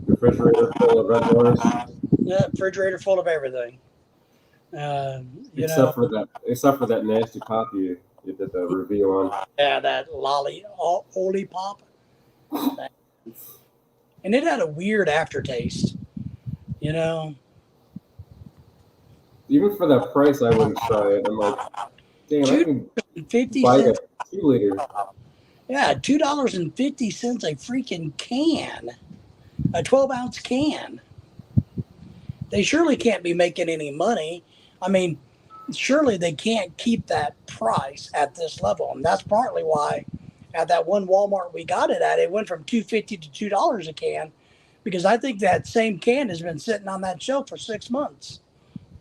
Refrigerator full of Red Doors. Yeah, refrigerator full of everything. Except for that nasty pop you did the review on. Yeah, that lollipop. And it had a weird aftertaste, Even for that price, I wouldn't try it. I'm like, damn, I can buy a 2-liter. Yeah, $2.50 a freaking can, a 12-ounce can. They surely can't be making any money. I mean, surely they can't keep that price at this level, and that's partly why at that one Walmart we got it at, it went from $2.50 to $2 a can, because I think that same can has been sitting on that shelf for 6 months.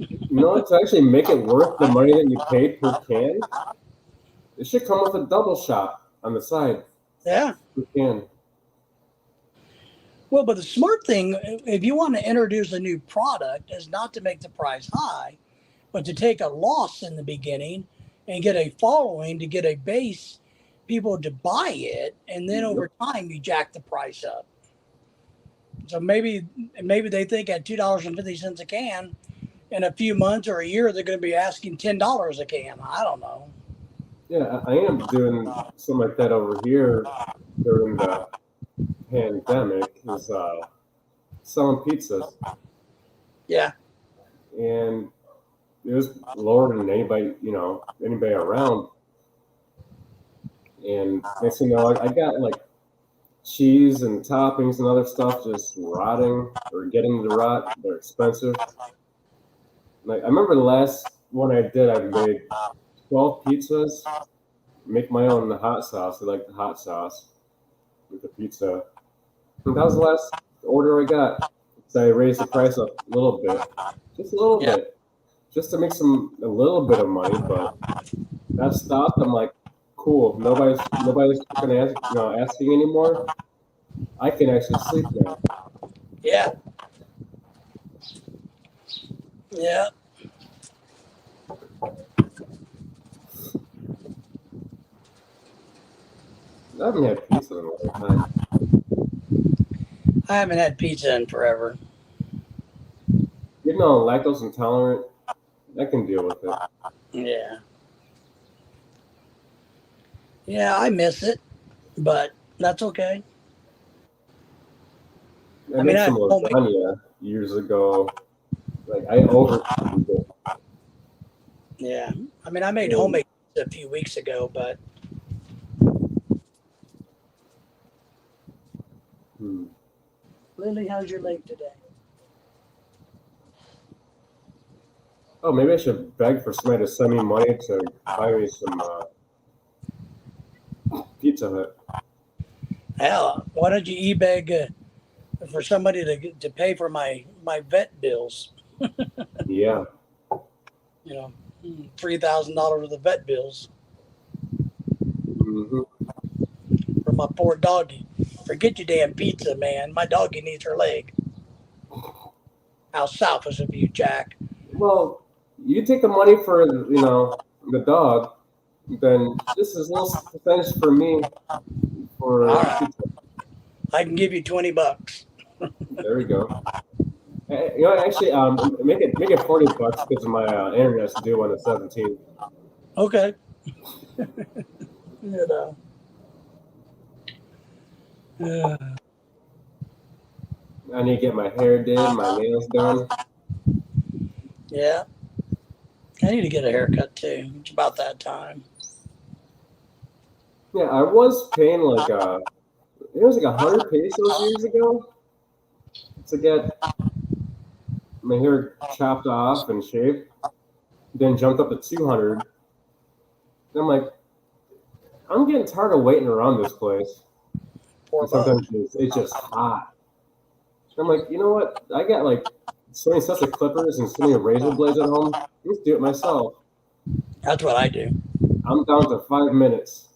To actually make it worth the money that you paid per can, it should come with a double shot on the side. Yeah. Per can. Well, but the smart thing, if you want to introduce a new product, is not to make the price high, but to take a loss in the beginning and get a following, to get a base people to buy it, and then over time you jack the price up. So maybe they think at $2.50 a can, in a few months or a year they're going to be asking $10 a can. I don't know. Yeah, I am doing something like that over here during the pandemic. Is selling pizzas. Yeah. And it was lower than anybody around. And next thing you know, I got like cheese and toppings and other stuff just rotting or getting to rot. They're expensive. Like I remember the last one I did, I made 12 pizzas, make my own hot sauce. I like the hot sauce with the pizza. And that was the last order I got. So I raised the price up a little bit, just a little bit, just to make a little bit of money. But that stopped. I'm like, cool. Nobody's fucking asking anymore. I can actually sleep now. Yeah. Yeah. I haven't had pizza in a long time. I haven't had pizza in forever. I'm lactose intolerant, I can deal with it. Yeah. Yeah, I miss it, but that's okay. I made some lasagna years ago. Like I overcooked it. Yeah, I mean, I made homemade pizza a few weeks ago, but. Lily, how's your leg today? Oh, maybe I should beg for somebody to send me money to buy me some Pizza Hut. Hell, why don't you e-beg for somebody to pay for my vet bills? Yeah. $3,000 worth of vet bills. Mm-hmm. For my poor doggy. Forget your damn pizza, man. My doggy needs her leg. How selfish of you, Jack. Well, you take the money for the dog, then just as little percentage for me for right. I can give you $20. There we go. Actually, make it $40 because my internet's due on the 17th. Okay. I need to get my hair did, my nails done. Yeah. I need to get a haircut too. It's about that time. Yeah, I was paying like it was like 100 pesos years ago to get my hair chopped off and shaved. Then jumped up to 200. Then I'm like, I'm getting tired of waiting around this place. And sometimes it's just hot. And I'm like, you know what? I got like so many sets of clippers and so many razor blades at home. Let's do it myself. That's what I do. I'm down to 5 minutes.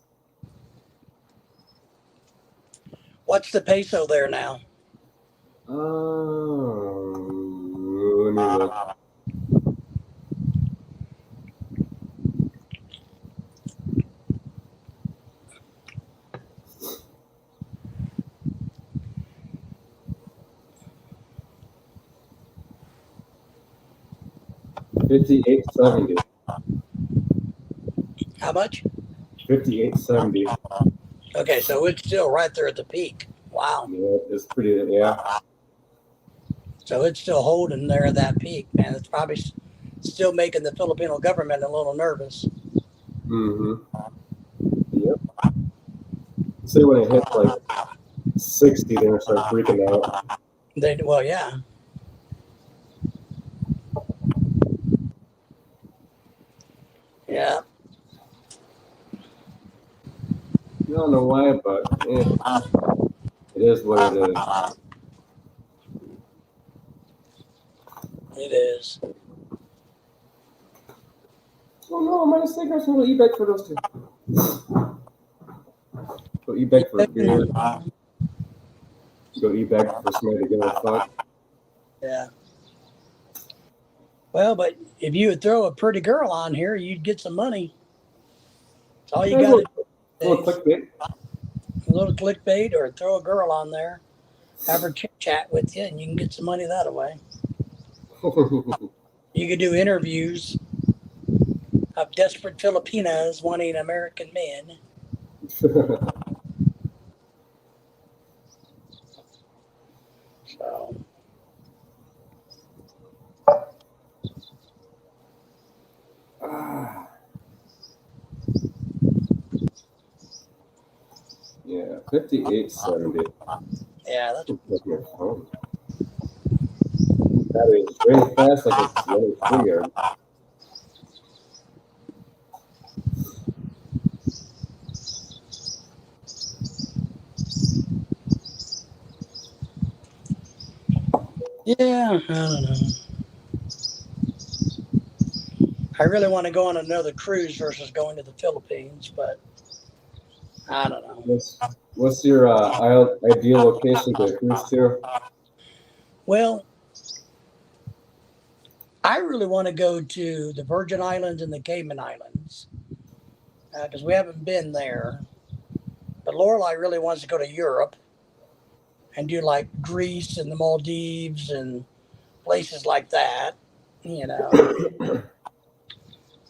What's the peso there now? Let me look. $58.70. How much? $58.70. Okay, so it's still right there at the peak. Wow. Yeah, it's pretty. Yeah. So it's still holding there at that peak, man. It's probably still making the Filipino government a little nervous. Mm-hmm. Yep. Say when it hits like 60, they're gonna start freaking out. Well, yeah. Yeah. I don't know why, but it is what it is. It is. Oh no, my cigarettes. I'm gonna eat back for those two. Go eat back for beer. Go eat back for somebody to give a fuck. Yeah. Well, but if you would throw a pretty girl on here, you'd get some money. That's all you got to do. A little clickbait. A little clickbait, or throw a girl on there, have her chit-chat with you, and you can get some money that way. You could do interviews of desperate Filipinas wanting American men. So. Yeah, 58.70. Yeah, that's your phone. Battery is really fast, like it's really clear. Yeah, I don't know. I really want to go on another cruise versus going to the Philippines, but I don't know. What's your ideal location to cruise to? Well, I really want to go to the Virgin Islands and the Cayman Islands because we haven't been there. But Lorelai really wants to go to Europe and do like Greece and the Maldives and places like that, you know.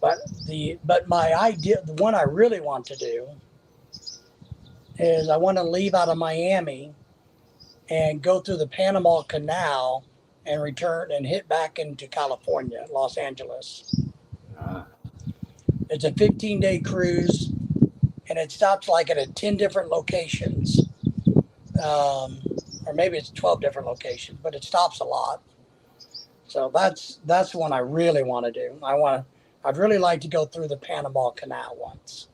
But my idea, the one I really want to do, is I want to leave out of Miami and go through the Panama Canal and return and hit back into California, Los Angeles. It's a 15-day cruise, and it stops like at 10 different locations. Or maybe it's 12 different locations, but it stops a lot. So that's one I really want to do. I'd really like to go through the Panama Canal once.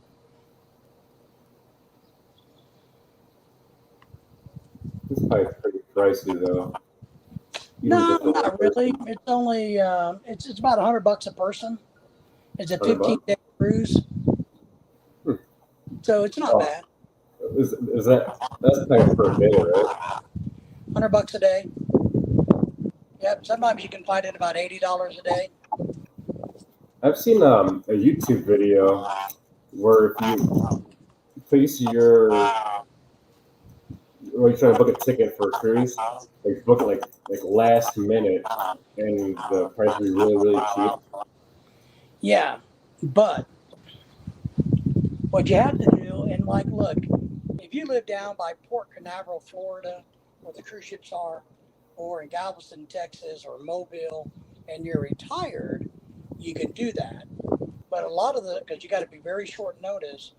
It's probably pretty pricey though. No, not really. It's only it's about $100 a person. It's a 15-day cruise, so it's not bad. Is that's paying for a day, right? $100 a day. Yep. Sometimes you can find it about $80 a day. I've seen a YouTube video where if you place you're trying to book a ticket for a cruise, like book it like last minute, and the price will be really, really cheap. Yeah, but what you have to do, and like, look, if you live down by Port Canaveral, Florida, where the cruise ships are, or in Galveston, Texas, or Mobile, and you're retired, you can do that. But a lot of because you got to be very short notice.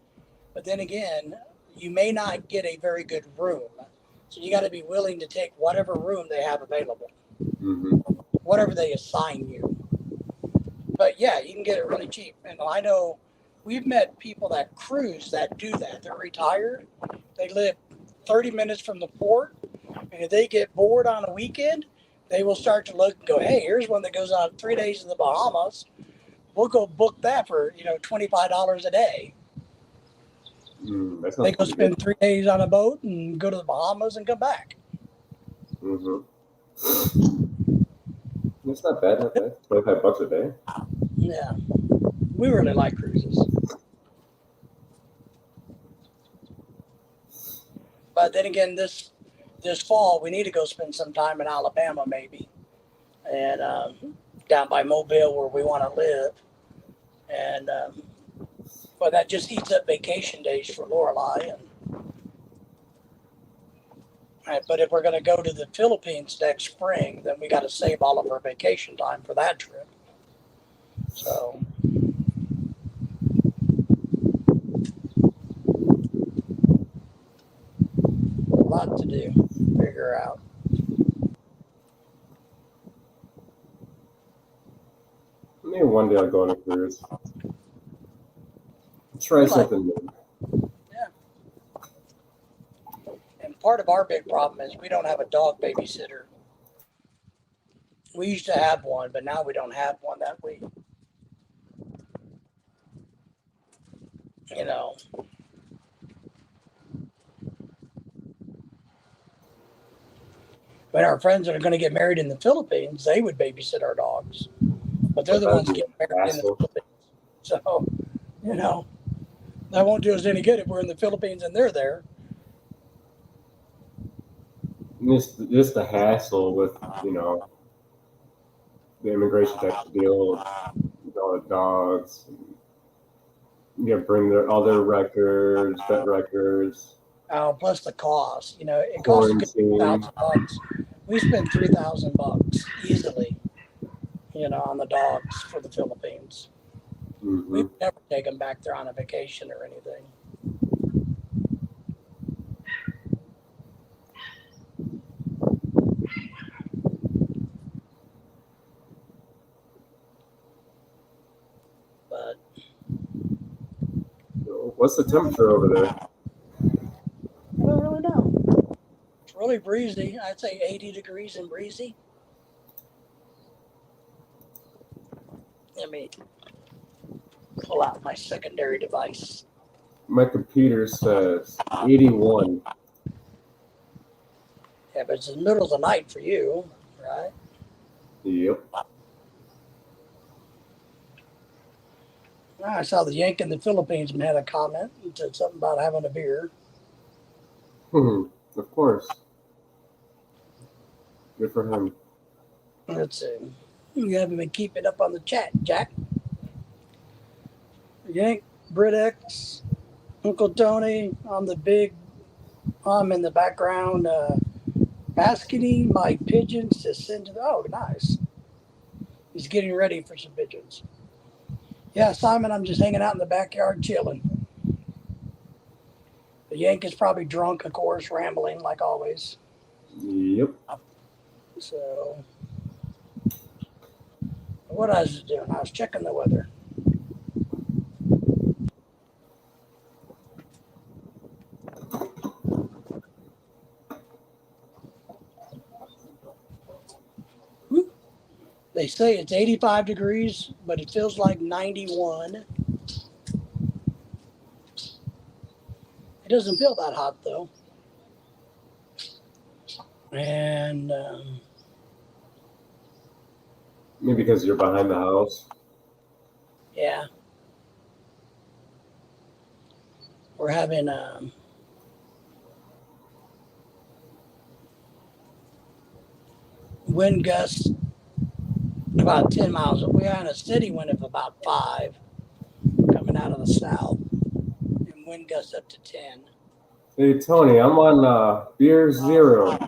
But then again, you may not get a very good room. So you got to be willing to take whatever room they have available. Mm-hmm. whatever they assign you. But yeah, you can get it really cheap. And I know we've met people that cruise that do that. They're retired. They live 30 minutes from the port. And if they get bored on a weekend, they will start to look and go, hey, here's one that goes on 3 days in the Bahamas. We'll go book that for, $25 a day. They go spend 3 days on a boat and go to the Bahamas and come back. Mm-hmm. It's not bad. 25 bucks a day. Yeah. We really like cruises. But then again, this fall, we need to go spend some time in Alabama, maybe. And down by Mobile where we want to live. And but that just eats up vacation days for Lorelai. But if we're going to go to the Philippines next spring, then we got to save all of our vacation time for that trip. So a lot to do, figure out. Maybe one day I'll go on a cruise. Try something new. Yeah. And part of our big problem is we don't have a dog babysitter. We used to have one, but now we don't have one that we, When our friends that are going to get married in the Philippines, they would babysit our dogs. But they're the ones getting married in the Philippines. So, that won't do us any good if we're in the Philippines and they're there. Just the hassle with, the immigration type deal with all the dogs. You bring all their records, vet records. Oh, plus the cost. It costs $3,000. We spend $3,000 easily, on the dogs for the Philippines. Mm-hmm. We've never taken them back there on a vacation or anything. But what's the temperature over there? I don't really know. It's really breezy. I'd say 80 degrees and breezy. Let me pull out my secondary device. My computer says 81. Yeah, but it's in the middle of the night for you, right? Yep. I saw the Yank in the Philippines and had a comment and said something about having a beer. Of course. Good for him. Let's see. You haven't been keeping up on the chat, Jack. Yank, BritX, Uncle Tony, I'm in the background basketing my pigeons to send to the, oh, nice. He's getting ready for some pigeons. Yeah, Simon, I'm just hanging out in the backyard chilling. The Yank is probably drunk, of course, rambling like always. Yep. So, what I was doing, I was checking the weather. They say it's 85 degrees, but it feels like 91. It doesn't feel that hot, though. And maybe because you're behind the house. Yeah. We're having wind gusts about 10 miles. We're on a steady wind of about 5 coming out of the south, and wind gusts up to 10. Hey, Tony, I'm on beer 0.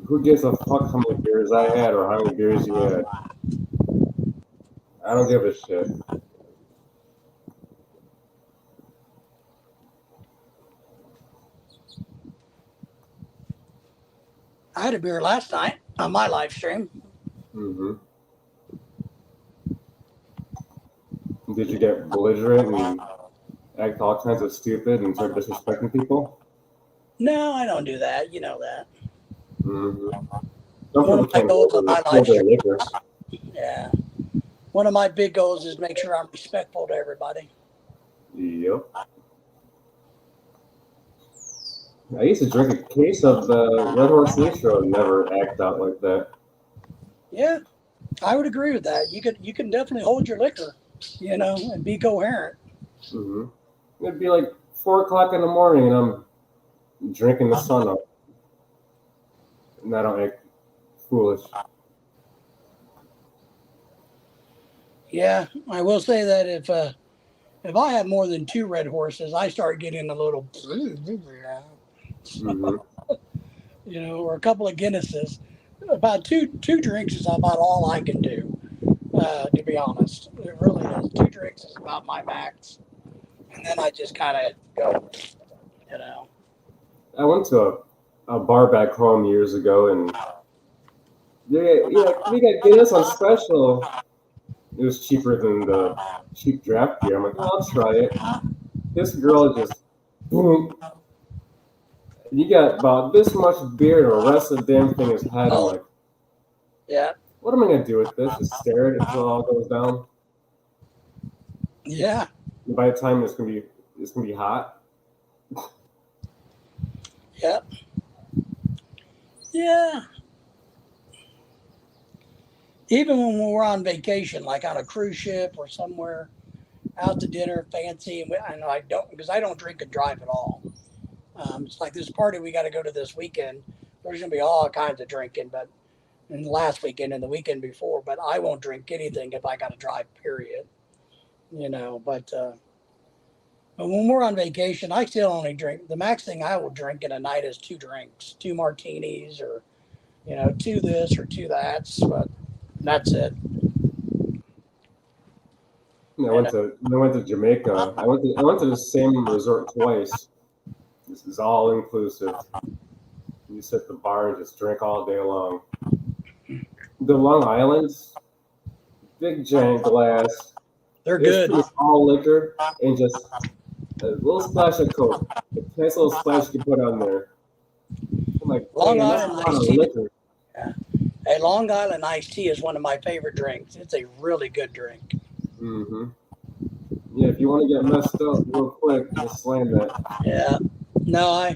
Who gives a fuck how many beers I had or how many beers you had? I don't give a shit. I had a beer last night on my live stream. Mm-hmm. Did you get belligerent and act all kinds of stupid and start disrespecting people? No, I don't do that. You know that. Mm-hmm. Some One people of my can't goals on my live hold their stream. liquor. Yeah. One of my big goals is make sure I'm respectful to everybody. Yep. I used to drink a case of Red Horse Nitro and never act out like that. Yeah, I would agree with that. You can definitely hold your liquor, you know, and be coherent. Mm-hmm. It'd be like 4 o'clock in the morning and I'm drinking the sun up. And I don't act foolish. Yeah, I will say that if I have more than 2 red horses, I start getting a little, Mm-hmm. you know, or a couple of Guinnesses. About two drinks is about all I can do, to be honest. It really is. 2 drinks is about my max. And then I just kind of go, you know. I went to a bar back home years ago and we got Guinness on special. It was cheaper than the cheap draft beer. I'm like, I'll try it. This girl just, boom. You got about this much beer, and the rest of the damn thing is had. I'm like, Yeah. what am I gonna do with this? Just stare at it until it all goes down. Yeah. And by the time it's gonna be hot. Yep. Yeah. Even when we're on vacation, like on a cruise ship or somewhere, out to dinner, fancy, and I know I don't, because I don't drink and drive at all. It's like this party we got to go to this weekend. There's going to be all kinds of drinking, but in the last weekend and the weekend before, but I won't drink anything if I got to drive, period. You know, but when we're on vacation, I still only drink. The max thing I will drink in a night is 2 drinks, 2 martinis, or, you know, 2 this or 2 that's, but that's it. I went to Jamaica. I went to the same resort twice. This is all inclusive. You sit at the bar and just drink all day long. The Long Island's big giant glass. They're good. It's all liquor and just a little splash of Coke. A nice little splash you can put on there. I'm like, Long that's Island a lot of iced tea. liquor. Yeah. A Long Island iced tea is one of my favorite drinks. It's a really good drink. Mm-hmm. Yeah, if you want to get messed up real quick, just slam that. Yeah. No,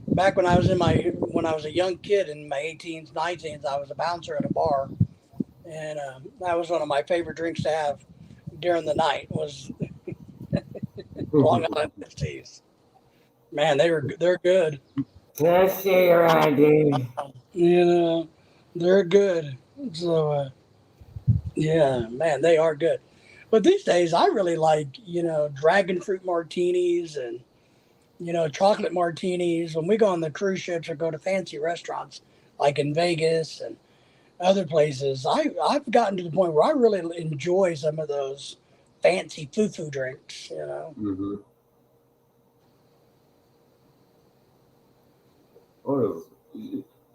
back when I was a young kid in my 18s, 19s, I was a bouncer at a bar, and that was one of my favorite drinks to have during the night was Long Island iced teas. Man, they're good. Can I see your ID? You know, they're good. So, yeah, man, they are good. But these days, I really like, you know, dragon fruit martinis and, you know, chocolate martinis. When we go on the cruise ships or go to fancy restaurants, like in Vegas and other places, I've gotten to the point where I really enjoy some of those fancy foo-foo drinks, you know. Mm-hmm.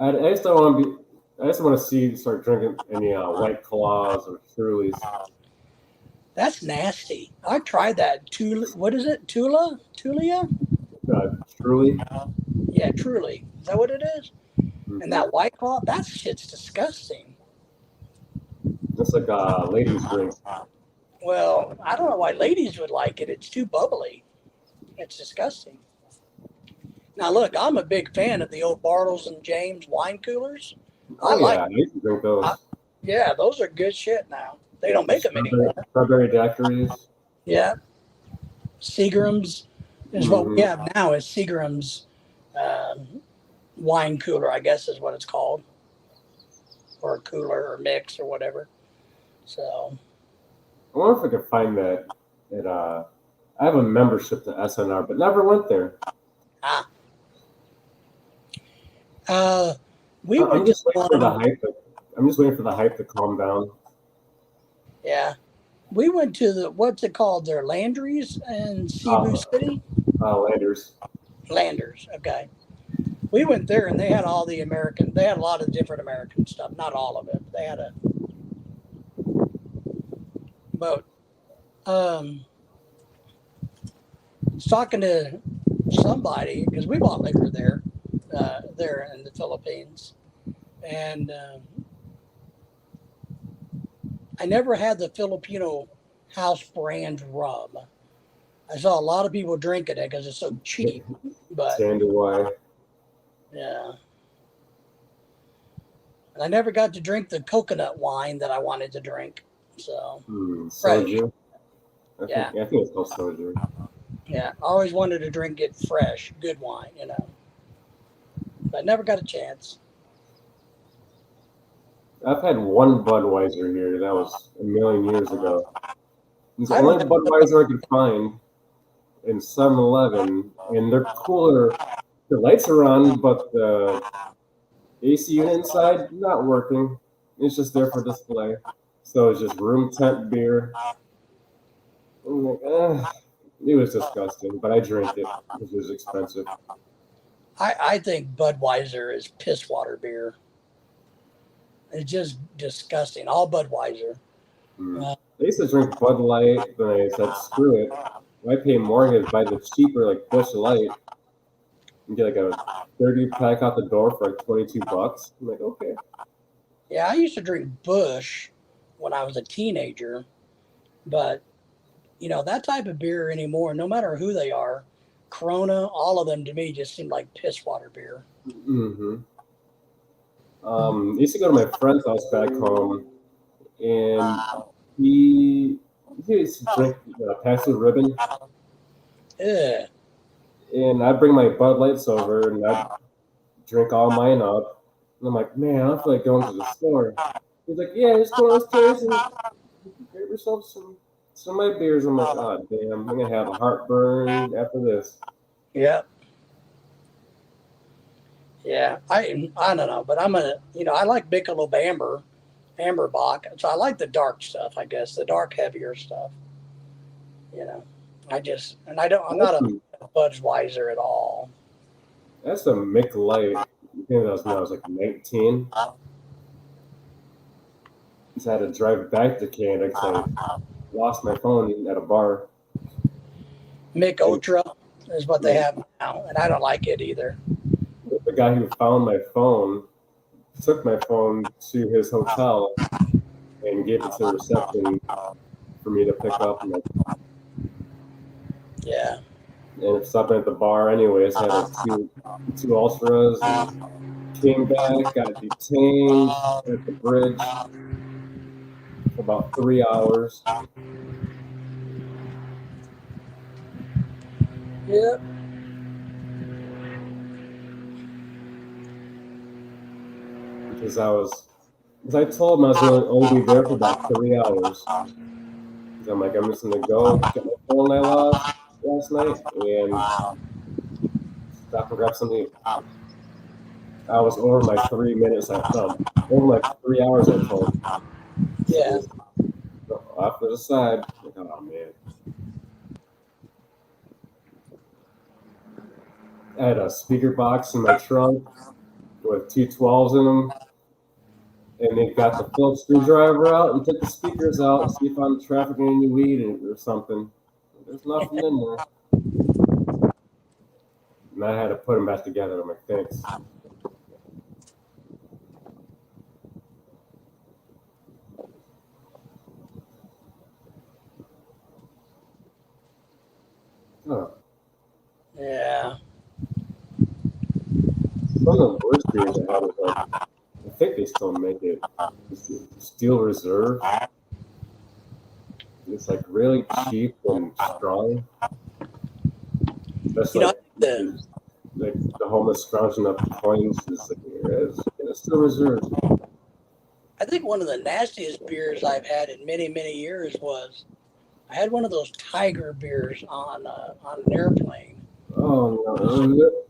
I just don't want to be. I just want to see you start drinking any White Claws or Trulies. That's nasty. I tried that. What is it? Tulia? Truly? Yeah, Truly. Is that what it is? Mm-hmm. And that White Claw, that shit's disgusting. It's like a ladies' drink. Well, I don't know why ladies would like it. It's too bubbly. It's disgusting. Now, look, I'm a big fan of the old Bartles and James wine coolers. I used to drink those. Yeah, those are good shit now. They don't make them anymore. Strawberry daiquiris. Yeah. Seagram's is what we have now is Seagram's wine cooler, I guess is what it's called. Or a cooler or mix or whatever. So. I wonder if I could find that at I have a membership to SNR, but never went there. I'm just waiting for the hype to calm down. Yeah. We went to what's it called there? Landry's in Cebu City? Landers. Landers, okay. we went there and they had all the American. They had a lot of different American stuff. Not all of it. But they had a. But I was talking to somebody because we bought liquor there in the Philippines, and I never had the Filipino house brand rum. I saw a lot of people drinking it because it's so cheap, but Sandy why? yeah. And I never got to drink the coconut wine that I wanted to drink. So Soju. I Yeah. think it's called soju. yeah, I always wanted to drink it fresh, good wine, But I never got a chance. I've had one Budweiser here. That was a million years ago. It's the I only don't- Budweiser I could find in 7-Eleven, and they're cooler. The lights are on, but the AC unit inside not working. It's just there for display. So it's just room temp beer. I'm like, it was disgusting, but I drank it because it was expensive. I think Budweiser is piss water beer. It's just disgusting. All Budweiser. I used to drink Bud Light, but I said, screw it. I pay more to buy the cheaper, like Busch Light, and get like a 30 pack out the door for like $22. I'm like, okay. Yeah, I used to drink Busch when I was a teenager, but that type of beer anymore, no matter who they are, Corona, all of them to me just seem like piss water beer. Mm-hmm. I used to go to my friend's house back home, and he used to drink Passive Ribbon, Ugh. and I'd bring my Bud Lights over, and I'd drink all mine up. And I'm like, man, I don't feel like going to the store. He's like, yeah, just go downstairs and grab yourself some of my beers. I'm like, oh, damn, I'm going to have a heartburn after this. Yeah. Yeah, I don't know, but I like Michelob Amber Bock, so I like the dark stuff, I guess, the dark, heavier stuff. I'm not a Budweiser at all. That's a Mick Light. I think that was when I was like 19. So I had to drive back to Canada because I lost my phone at a bar. Mick Ultra is what they have now, and I don't like it either. The guy who found my phone took my phone to his hotel and gave it to the reception for me to pick up. Yeah. And stopping at the bar anyways, had like two ultras, and came back, got detained at the bridge for about 3 hours. Yep. Because I told him I was going to only be there for about 3 hours. Because I'm like, I'm just going to go get my phone I lost last night and stop and grab something. I was over my 3 minutes. Over my 3 hours, I told him. Yeah. So off to the side. Like, oh, man. I had a speaker box in my trunk with 2 12s in them. And they got the Phillips screwdriver out and took the speakers out and see if I'm trafficking any weed or something. There's nothing in there. And I had to put them back together. I'm like, thanks. Oh. Yeah. One of the worst beers I had was like, I think they still make it. Steel Reserve. It's like really cheap and strong. That's like the homeless scrounging up coins. It's Steel Reserve. I think one of the nastiest beers I've had in many, many years was I had one of those Tiger beers on an airplane. Oh no!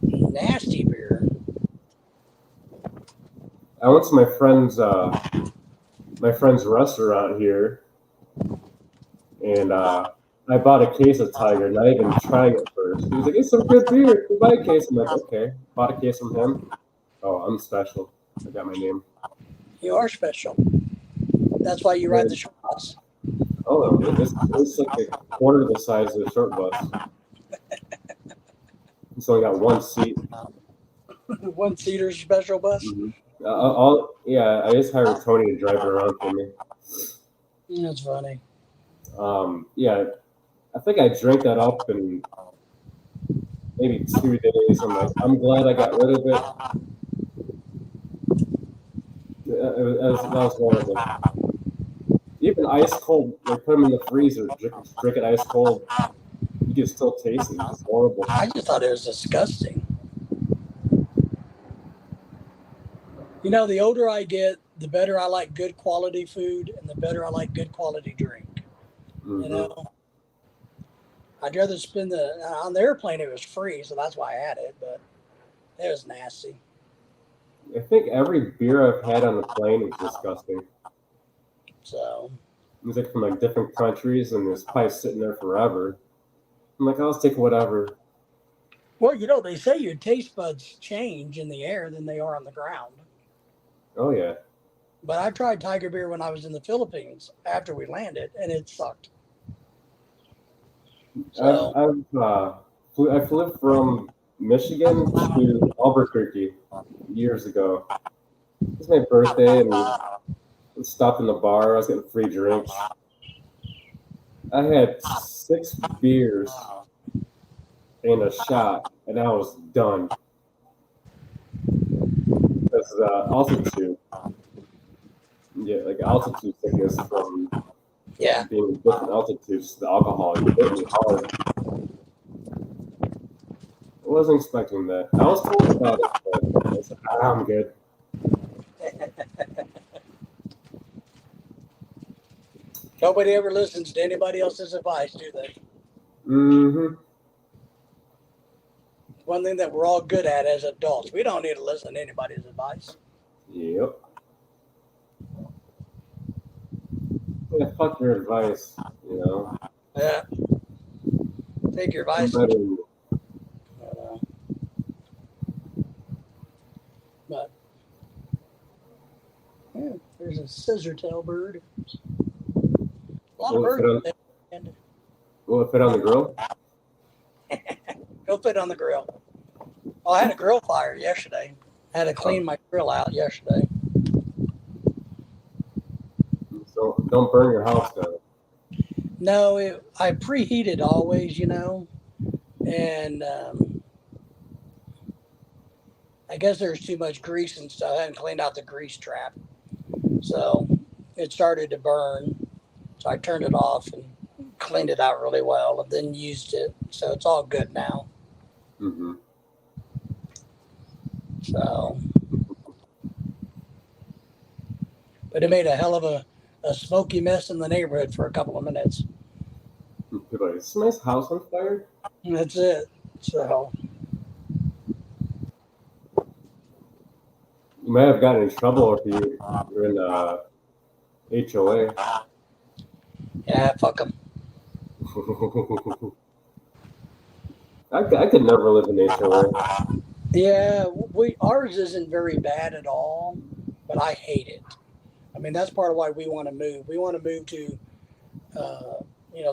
Nasty beer. I went to my friend's restaurant here, and I I bought a case of Tiger, not even trying it first. He was like, "It's some good beer. You buy a case." I'm like, "Okay." Bought a case from him. Oh, I'm special. I got my name. You are special. That's why you ride the short bus. Oh, it's like a quarter the size of the short bus. It's only got one seat. One seater special bus. Mm-hmm. I just hired Tony to drive it around for me. That's funny. Yeah, I think I drank that up in maybe 2 days. I'm glad I got rid of it. That was horrible. Even ice cold, they put them in the freezer, drink it ice cold. You can still taste it. It's horrible. I just thought it was disgusting. You know, the older I get, the better I like good quality food, and the better I like good quality drink. Mm-hmm. You know, I'd rather spend on the airplane. It was free, so that's why I had it. But it was nasty. I think every beer I've had on the plane is disgusting. So it's like from like different countries, and there's probably sitting there forever. I'm like, I'll take whatever. Well, you know, they say your taste buds change in the air than they are on the ground. Oh yeah. But I tried Tiger beer when I was in the Philippines after we landed, and it sucked. So, I flew from Michigan to Albuquerque years ago. It was my birthday, and we stopped in the bar. I was getting free drinks. I had 6 beers and a shot, and I was done. Because altitude. Yeah, like altitude sickness from being in different altitudes. The alcohol hit me hard. I wasn't expecting that. I was told about it, but I was like, I'm good. Nobody ever listens to anybody else's advice, do they? Mm-hmm. One thing that we're all good at as adults, we don't need to listen to anybody's advice. Yep. Yeah, fuck your advice, you know. Yeah. Take your advice. But yeah, there's a scissor-tail bird. A lot of birds. Will it fit on the grill? Go fit on the grill. Oh, I had a grill fire yesterday. I had to clean my grill out yesterday. So don't burn your house down. No, I preheated always, you know, and I guess there's too much grease and stuff. I hadn't cleaned out the grease trap, so it started to burn. So I turned it off and cleaned it out really well, and then used it. So it's all good now. Mm-hmm. So, but it made a hell of a smoky mess in the neighborhood for a couple of minutes. People are like, "Is this house on fire?" And that's it. So you might have gotten in trouble if you're in HOA. Yeah, fuck them. I could never live in HOA. Yeah, ours isn't very bad at all, but I hate it. I mean, that's part of why we want to move. We want to move to,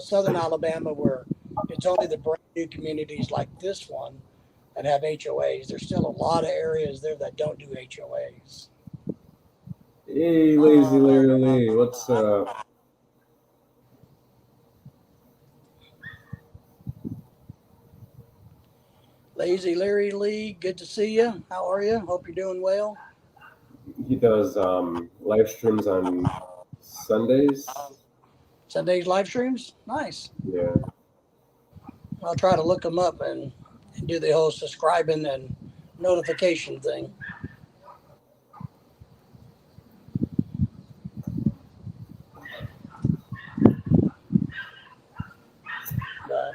southern Alabama, where it's only the brand new communities like this one that have HOAs. There's still a lot of areas there that don't do HOAs. Hey, Lazy Larry Lee, what's up? Lazy Larry Lee, good to see you. How are you? Hope you're doing well. He does live streams on Sundays. Sundays live streams? Nice. Yeah. I'll try to look them up and do the whole subscribing and notification thing. But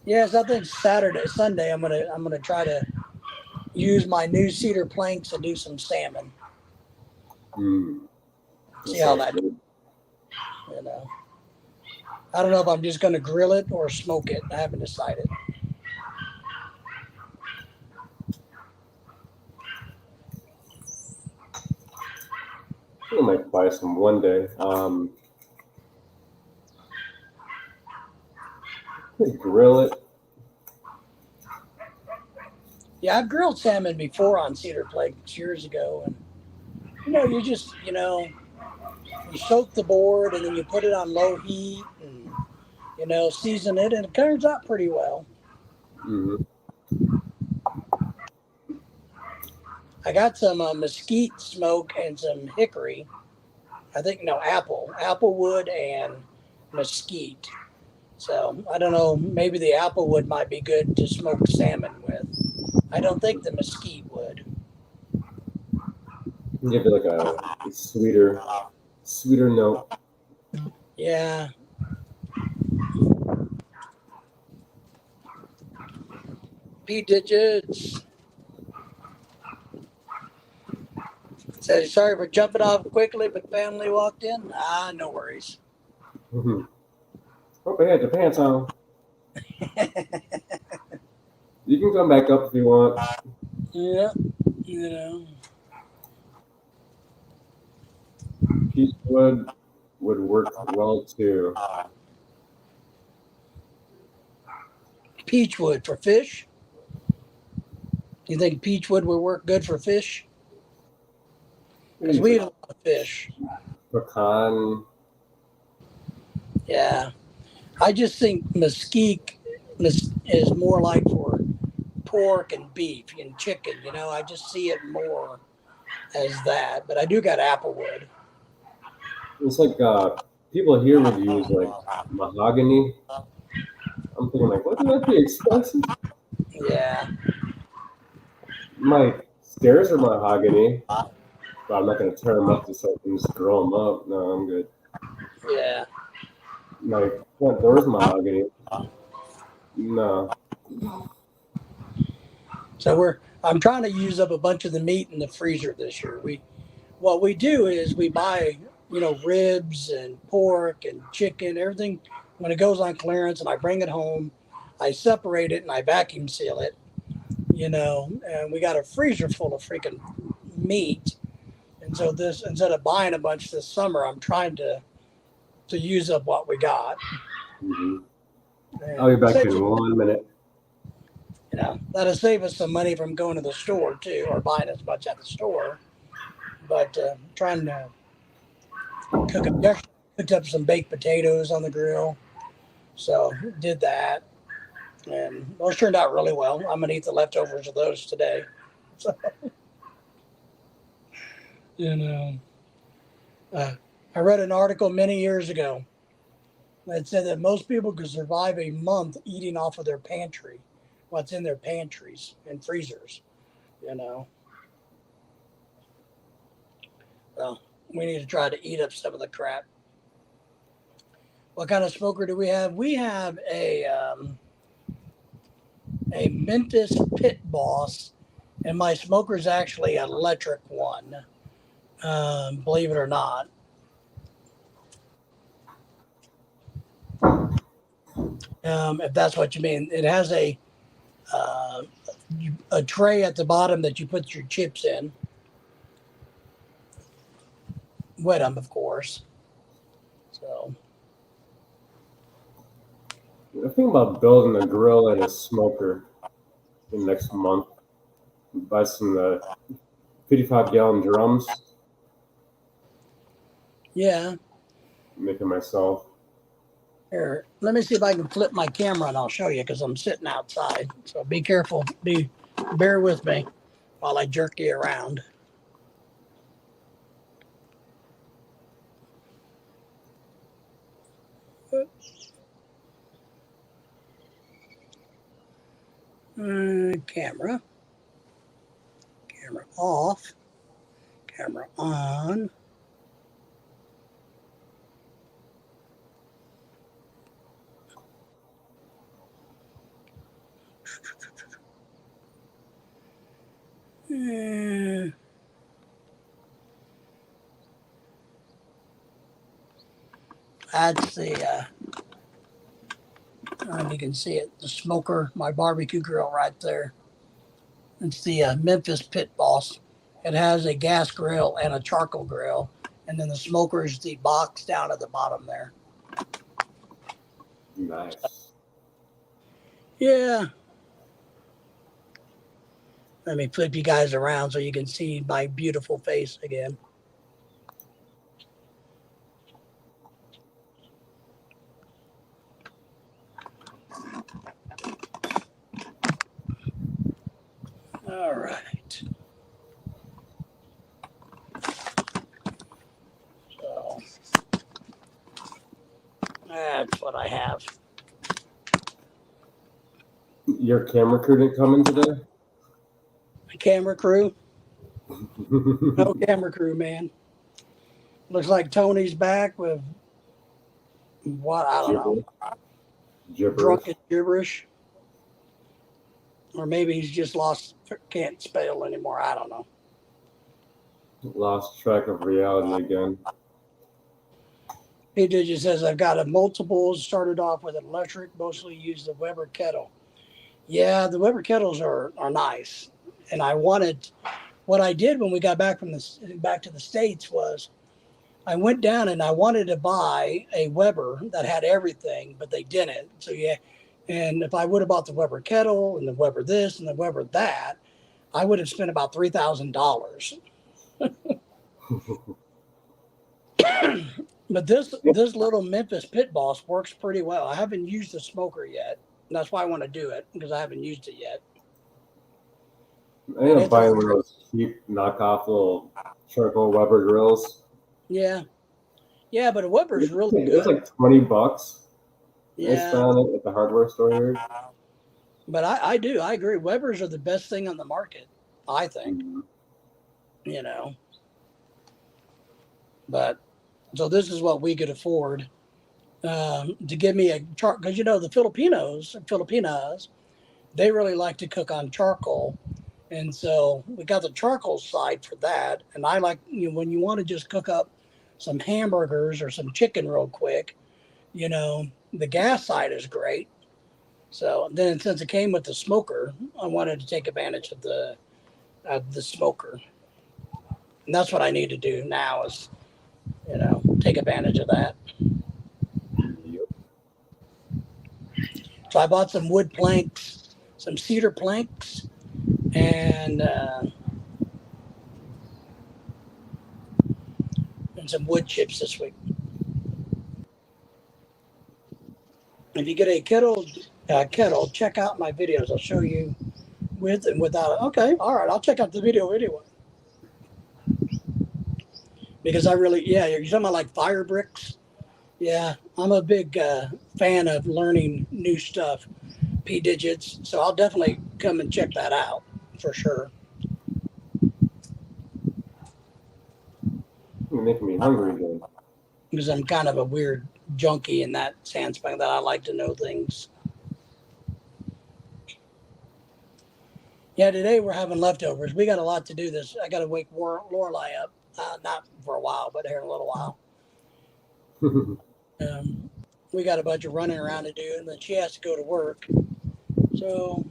yes, I think Sunday, I'm gonna try to use my new cedar planks and do some salmon. See how that, you know. I don't know if I'm just going to grill it or smoke it. I haven't decided. I might buy some one day. Grill it. Yeah, I've grilled salmon before on cedar flakes years ago, and you just you soak the board and then you put it on low heat and season it, and it turns out pretty well. Mm-hmm. I got some mesquite smoke and some hickory. I think applewood and mesquite. So I don't know. Maybe the applewood might be good to smoke salmon with. I don't think the mesquite would. Give it like a sweeter note. Yeah. P digits. Says sorry for jumping off quickly, but family walked in. No worries. Mm-hmm. Hope I had your pants on. You can come back up if you want. Yeah. Peachwood would work well too. Peachwood for fish. You think peachwood would work good for fish? Because we eat a lot of fish. Pecan. Yeah. I just think mesquite is more like for pork and beef and chicken. I just see it more as that. But I do got applewood. It's like people here would use like mahogany. I'm thinking like, wouldn't that be expensive? Yeah. My stairs are mahogany, but I'm not going to tear them up just so I can just grow them up. No, I'm good. Yeah. My front door's mahogany. No. So I'm trying to use up a bunch of the meat in the freezer this year. What we do is we buy, ribs and pork and chicken, everything when it goes on clearance, and I bring it home. I separate it and I vacuum seal it, and we got a freezer full of freaking meat. And so instead of buying a bunch this summer, I'm trying to use up what we got. Mm-hmm. I'll be back in 1 minute. That'll save us some money from going to the store too, or buying as much at the store. But trying to cooked up some baked potatoes on the grill, so did that, and those turned out really well. I'm gonna eat the leftovers of those today. So, I read an article many years ago that said that most people could survive a month eating off of their pantry, what's in their pantries and freezers. Well, we need to try to eat up some of the crap. What kind of smoker do we have? We have a Mentis Pit Boss, and my smoker is actually an electric one. Believe it or not. If that's what you mean, it has a tray at the bottom that you put your chips in. Wet them, of course. So. I think about building a grill and a smoker in next month. Buy some 55-gallon drums. Yeah. Make it myself. Here, let me see if I can flip my camera and I'll show you because I'm sitting outside. So be careful. Bear with me while I jerk you around. Camera off, camera on. That's the, you can see it, the smoker, my barbecue grill right there. It's the Memphis Pit Boss. It has a gas grill and a charcoal grill. And then the smoker is the box down at the bottom there. Nice. Yeah. Let me flip you guys around so you can see my beautiful face again. All right. So that's what I have. Your camera crew didn't come in today? Camera crew? No camera crew, man. Looks like Tony's back with what? I don't know. Gibberish. Drunken gibberish. Or maybe he's just can't spell anymore. I don't know. Lost track of reality again. He just says, I've got a multiples, started off with an electric, mostly use the Weber kettle. Yeah, the Weber kettles are nice. And what I did when we got back back to the States was I went down and I wanted to buy a Weber that had everything, but they didn't. So yeah, and if I would have bought the Weber kettle and the Weber this and the Weber that, I would have spent about $3,000. But this little Memphis Pit Boss works pretty well. I haven't used the smoker yet. And that's why I want to do it, because I haven't used it yet. I end up buying one of those cheap knockoff little charcoal Weber grills. Yeah. Yeah, but a Weber's really good. It's like $20. Yeah. I found it at the hardware store here. But I agree. Webers are the best thing on the market, I think. Mm-hmm. You know. But so this is what we could afford to give me a chart, because the Filipinas, they really like to cook on charcoal, and so we got the charcoal side for that. And I like when you want to just cook up some hamburgers or some chicken real quick, the gas side is great. So then, since it came with the smoker, I wanted to take advantage of the smoker, and that's what I need to do now is, take advantage of that. Yep. So I bought some wood planks, some cedar planks, and some wood chips this week. If you get a kettle, check out my videos. I'll show you with and without it. Okay, all right. I'll check out the video anyway. Because you're talking about like fire bricks. Yeah, I'm a big fan of learning new stuff, P digits. So I'll definitely come and check that out for sure. You're making me hungry again. Because I'm kind of a weird junkie in that sense, that I like to know things. Yeah, today we're having leftovers. We got a lot to do this. I got to wake Lorelai up. Not for a while, but here in a little while. We got a bunch of running around to do, and then she has to go to work. So,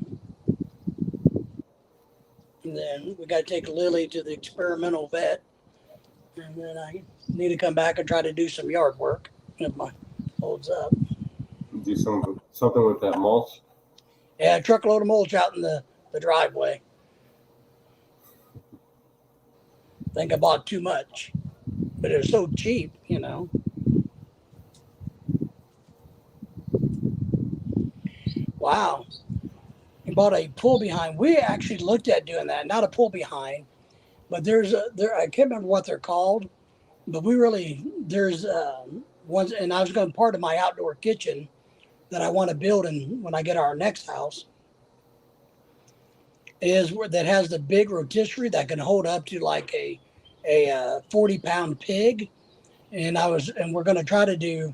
and then we got to take Lily to the experimental vet. And then I need to come back and try to do some yard work if my holds up. Do something with that mulch? Yeah, a truckload of mulch out in the driveway. I think I bought too much, but it was so cheap, Wow. I bought a pull behind. We actually looked at doing that, not a pull behind, but I can't remember what they're called, but there's ones, and I was going to part of my outdoor kitchen that I want to build when I get our next house that has the big rotisserie that can hold up to like a 40-pound pig, and we're going to try to do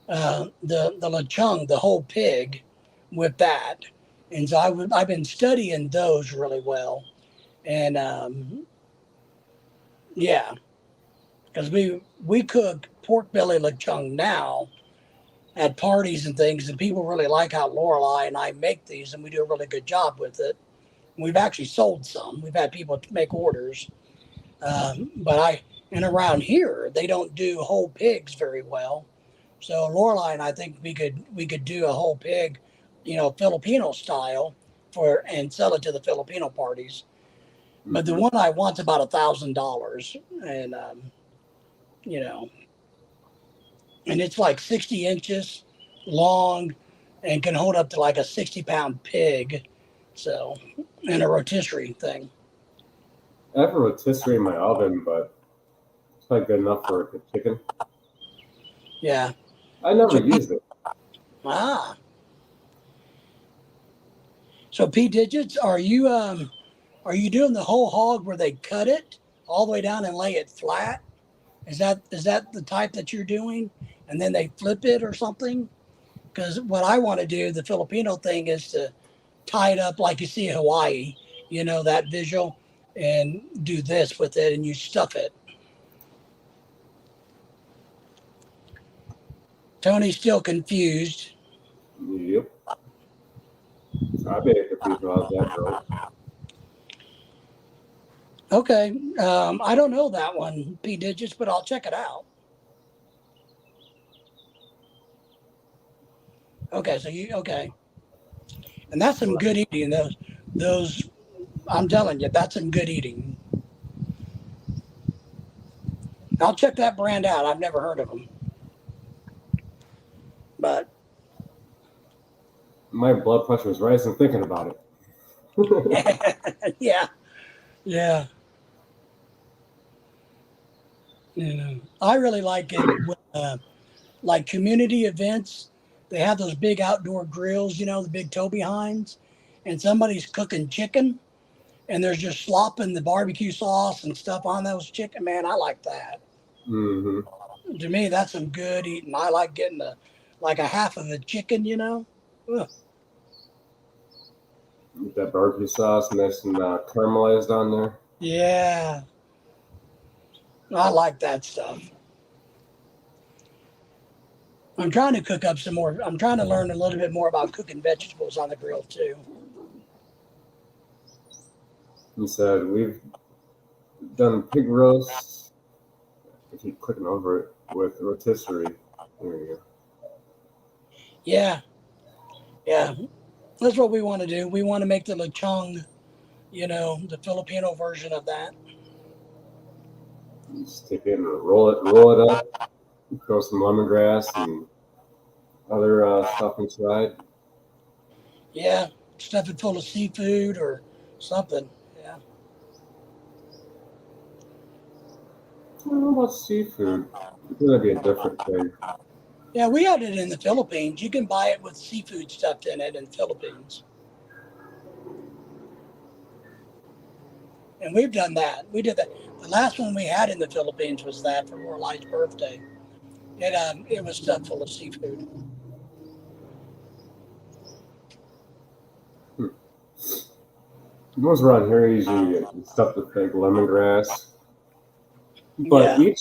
the lechon, the whole pig, with that. And so I've been studying those really well, and yeah, because we cook pork belly lechon now at parties and things, and people really like how Lorelei and I make these, and we do a really good job with it. We've actually sold some. We've had people make orders, and around here they don't do whole pigs very well. So Lorelei and I think we could do a whole pig, Filipino style and sell it to the Filipino parties. But the one I want's about $1,000, and and it's like 60 inches long and can hold up to like a 60-pound pig. So, and a rotisserie thing. I have a rotisserie in my oven, but it's not good enough for a chicken. Yeah. I never used it. Ah. So P Digits, are you doing the whole hog where they cut it all the way down and lay it flat? Is that the type that you're doing? And then they flip it or something? Because what I want to do, the Filipino thing, is to tie it up like you see in Hawaii, that visual, and do this with it, and you stuff it. Tony's still confused. Yep. I've been confused about that, bro. Okay. I don't know that one, P Digits, but I'll check it out. Okay, okay. And that's some good eating. Those, I'm telling you, that's some good eating. I'll check that brand out. I've never heard of them. But my blood pressure is rising thinking about it. Yeah. I really like it when, like community events. They have those big outdoor grills, the big tow behinds, and somebody's cooking chicken, and there's just slopping the barbecue sauce and stuff on those chicken. Man, I like that. Mm-hmm. To me, that's some good eating. I like getting like a half of the chicken, Ugh. With that barbecue sauce nice and caramelized on there. Yeah. I like that stuff. I'm trying to cook up some more. I'm trying to learn a little bit more about cooking vegetables on the grill too. He said we've done pig roasts. I keep clicking over it with rotisserie. There you go. Yeah. That's what we want to do. We want to make the lechon, the Filipino version of that. You just take it and roll it up. Throw some lemongrass and other stuff inside. Yeah, stuff it full of seafood or something. Yeah. I don't know about seafood. It's gonna be a different thing. Yeah, we had it in the Philippines. You can buy it with seafood stuffed in it in the Philippines. And we've done that. We did that. The last one we had in the Philippines was that for Lorelei's birthday. It was stuffed full of seafood. The ones around here usually get stuffed with like lemongrass. But Yeah.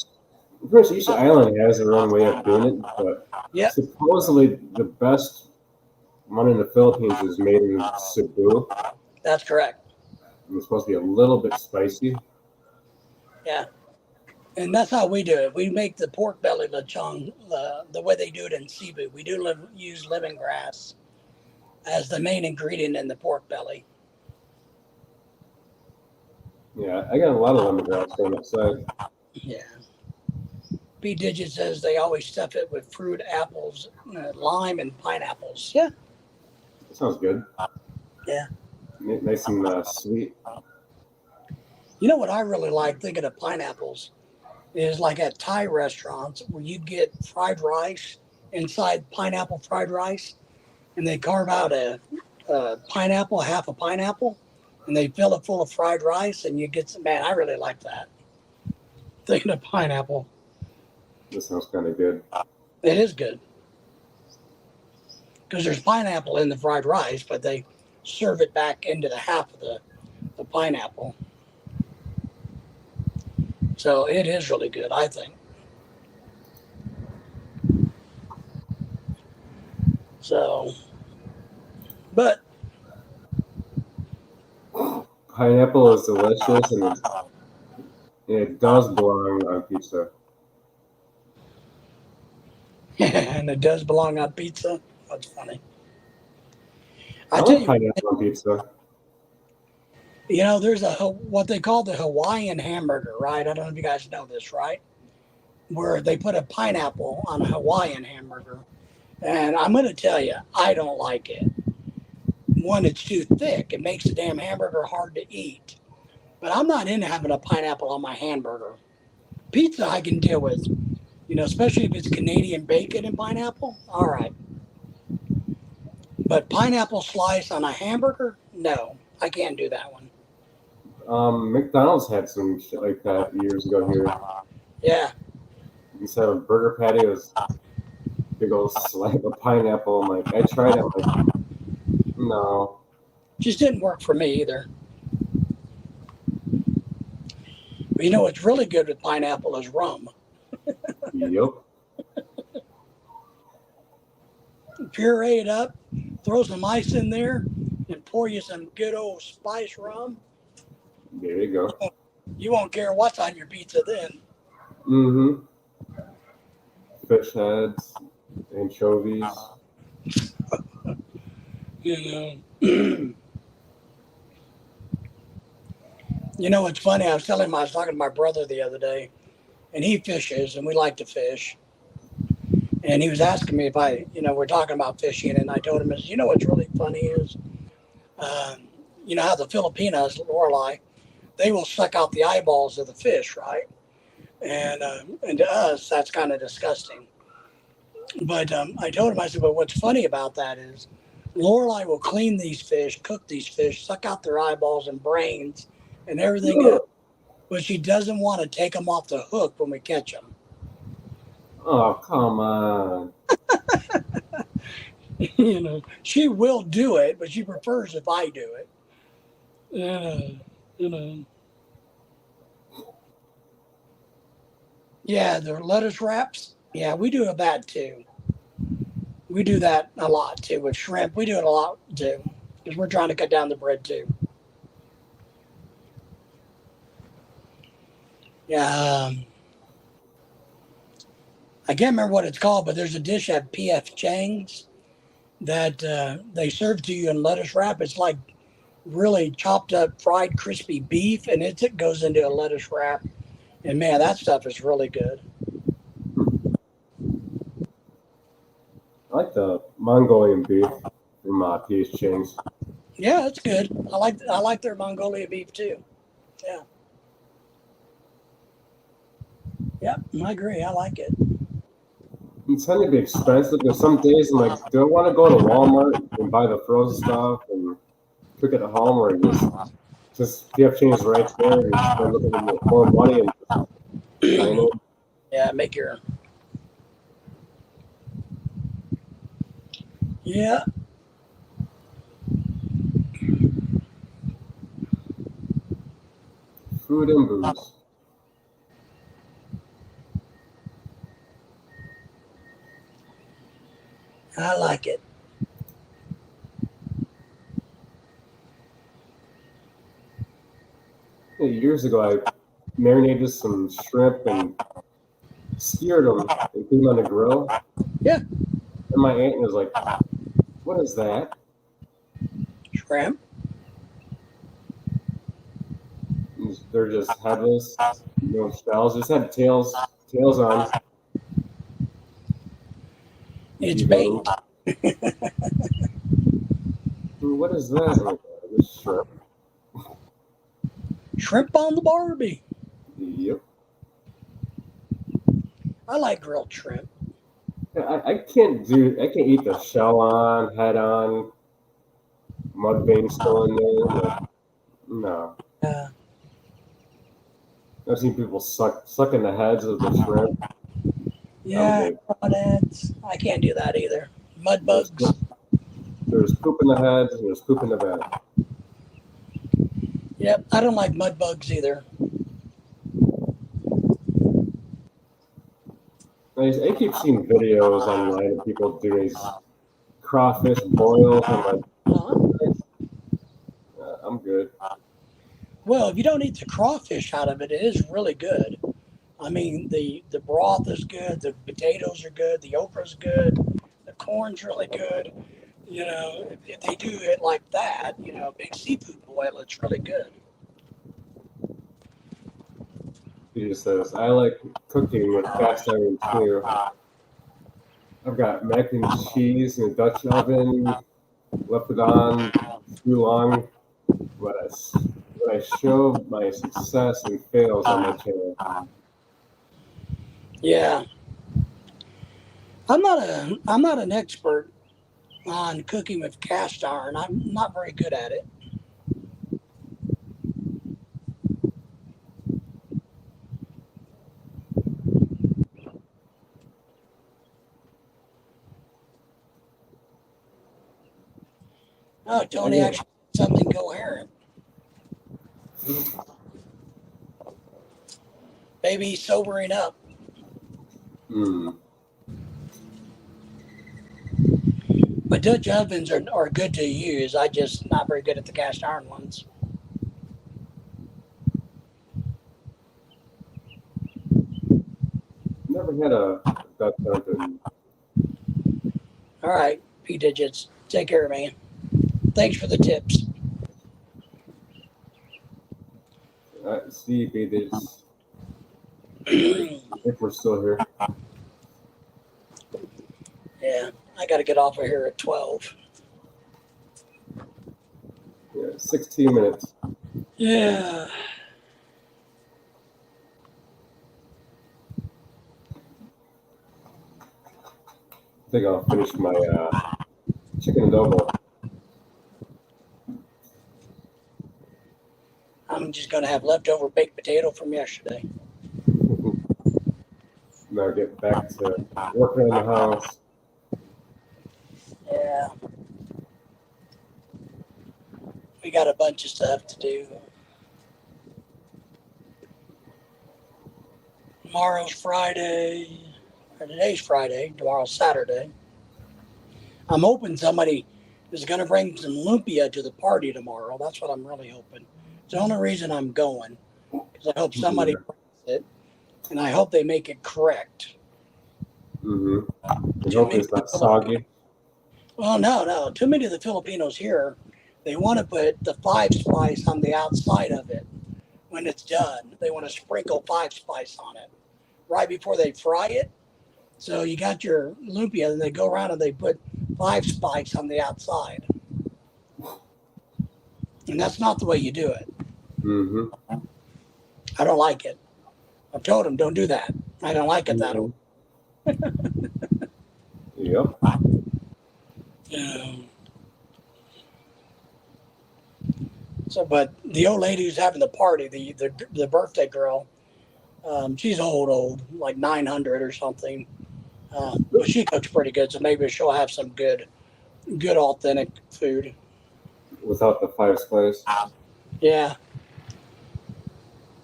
each island has their own way of doing it. But supposedly the best one in the Philippines is made in Cebu. That's correct. And it's supposed to be a little bit spicy. Yeah. And that's how we do it. We make the pork belly lechon the way they do it in Cebu. We do use lemongrass as the main ingredient in the pork belly. Yeah, I got a lot of lemongrass on that side. Yeah. P Digit says they always stuff it with fruit, apples, lime, and pineapples. Yeah. That sounds good. Yeah. Nice and sweet. You know what I really like, thinking of pineapples, is like at Thai restaurants where you get fried rice inside pineapple fried rice, and they carve out a pineapple, half a pineapple, and they fill it full of fried rice, and you get some. Man, I really like that. Thinking of pineapple. This sounds kind of good. It is good. Because there's pineapple in the fried rice, but they serve it back into the half of the pineapple. So it is really good, I think. So, but Pineapple is delicious, and it does belong on pizza. and it does belong on pizza. That's funny. I tell like you, pineapple on pizza. you know, there's what they call the Hawaiian hamburger, right? I don't know if you guys know this, right? Where they put a pineapple on a Hawaiian hamburger. And I'm going to tell you, I don't like it. One, it's too thick. It makes the damn hamburger hard to eat. But I'm not into having a pineapple on my hamburger. Pizza I can deal with, you know, especially if it's Canadian bacon and pineapple. All right. But pineapple slice on a hamburger? No, I can't do that one. McDonald's had some shit like that years ago here. Yeah. Instead of a burger patty, it was big old slab of pineapple. I'm like, I tried it. I'm like, no. Just didn't work for me either. But you know what's really good with pineapple is rum. Yep. Puree it up, throw some ice in there, and pour you some good old spice rum. There you go. You won't care what's on your pizza then. Mm-hmm. Fish heads, anchovies. You know. You know, it's funny. I was talking to my brother the other day, and he fishes, and we like to fish. And he was asking me if we're talking about fishing, and I told him, you know what's really funny is, you know how the Filipinas, Lorelei, they will suck out the eyeballs of the fish, right? And to us, that's kind of disgusting. But I told him, I said, but what's funny about that is Lorelei will clean these fish, cook these fish, suck out their eyeballs and brains and everything else, but she doesn't want to take them off the hook when we catch them. Oh, come on. You know, she will do it, but she prefers if I do it. You know. Yeah, the lettuce wraps. Yeah, we do that too. We do that a lot too with shrimp. We do it a lot too because we're trying to cut down the bread too. Yeah, I can't remember what it's called, but there's a dish at P.F. Chang's that they serve to you in lettuce wrap. It's like really chopped up fried crispy beef, and it goes into a lettuce wrap. And man, that stuff is really good. I like the Mongolian beef from P.F. Chang's. Yeah, it's good. I like their Mongolia beef too. Yeah. Yep, I agree. I like it. It's tend to be expensive because some days I'm like, do I want to go to Walmart and buy the frozen stuff and cook it at home, or just P.F. Chang's right there and you spend a little bit more money and dine it? Yeah, make your. Yeah. Food and booze. I like it. Years ago, I marinated some shrimp and seared them and put them on the grill. Yeah. And my aunt was like, "What is that?" Shrimp. And they're just headless, no shells. Just had tails on. It's bait. What is that? I'm like, "It's shrimp." Shrimp on the Barbie. Yep. I like grilled shrimp. I can't eat the shell on, head on, mud vein still in there. Like, no. I've seen people sucking the heads of the shrimp. Yeah, crawdads. I can't do that either. Mud bugs. There's poop in the heads and there's poop in the bed. Yep, I don't like mud bugs either. I keep seeing videos online of people doing these crawfish boils. I'm like, Uh-huh. I'm good. Well, if you don't eat the crawfish out of it, it is really good. I mean, the broth is good, the potatoes are good, the okra's good, the corn's really good. You know, if they do it like that, you know, big seafood boil, it's really good. He just says, I like cooking with cast iron too. I've got mac and cheese in a Dutch oven, left it on too long. When I show my success and fails on my channel. Yeah, I'm not an expert on cooking with cast iron. I'm not very good at it. Oh, Tony actually said something coherent. Maybe he's sobering up. But Dutch ovens are good to use. I just not very good at the cast iron ones. Never had a Dutch oven. All right, P Digits. Take care, man. Thanks for the tips. See, this. If we're still here. Yeah, I got to get off of here at 12. Yeah, 16 minutes. Yeah. I think I'll finish my chicken adobo. I'm just going to have leftover baked potato from yesterday. Now get back to working on the house. Yeah. We got a bunch of stuff to do. Tomorrow's Friday. Or today's Friday. Tomorrow's Saturday. I'm hoping somebody is going to bring some lumpia to the party tomorrow. That's what I'm really hoping. It's the only reason I'm going. Because I hope somebody brings it. And I hope they make it correct. I hope it's not soggy. Well, no. Too many of the Filipinos here, they want to put the 5-spice on the outside of it when it's done. They want to sprinkle 5-spice on it right before they fry it. So you got your lumpia, and they go around and they put 5-spice on the outside. And that's not the way you do it. I don't like it. I've told them, don't do that. I don't like it that way. Yep. So, but the old lady who's having the party, the birthday girl, she's old, like 900 or something. But she cooks pretty good, so maybe she'll have some good authentic food. Without the 5-spice. Yeah.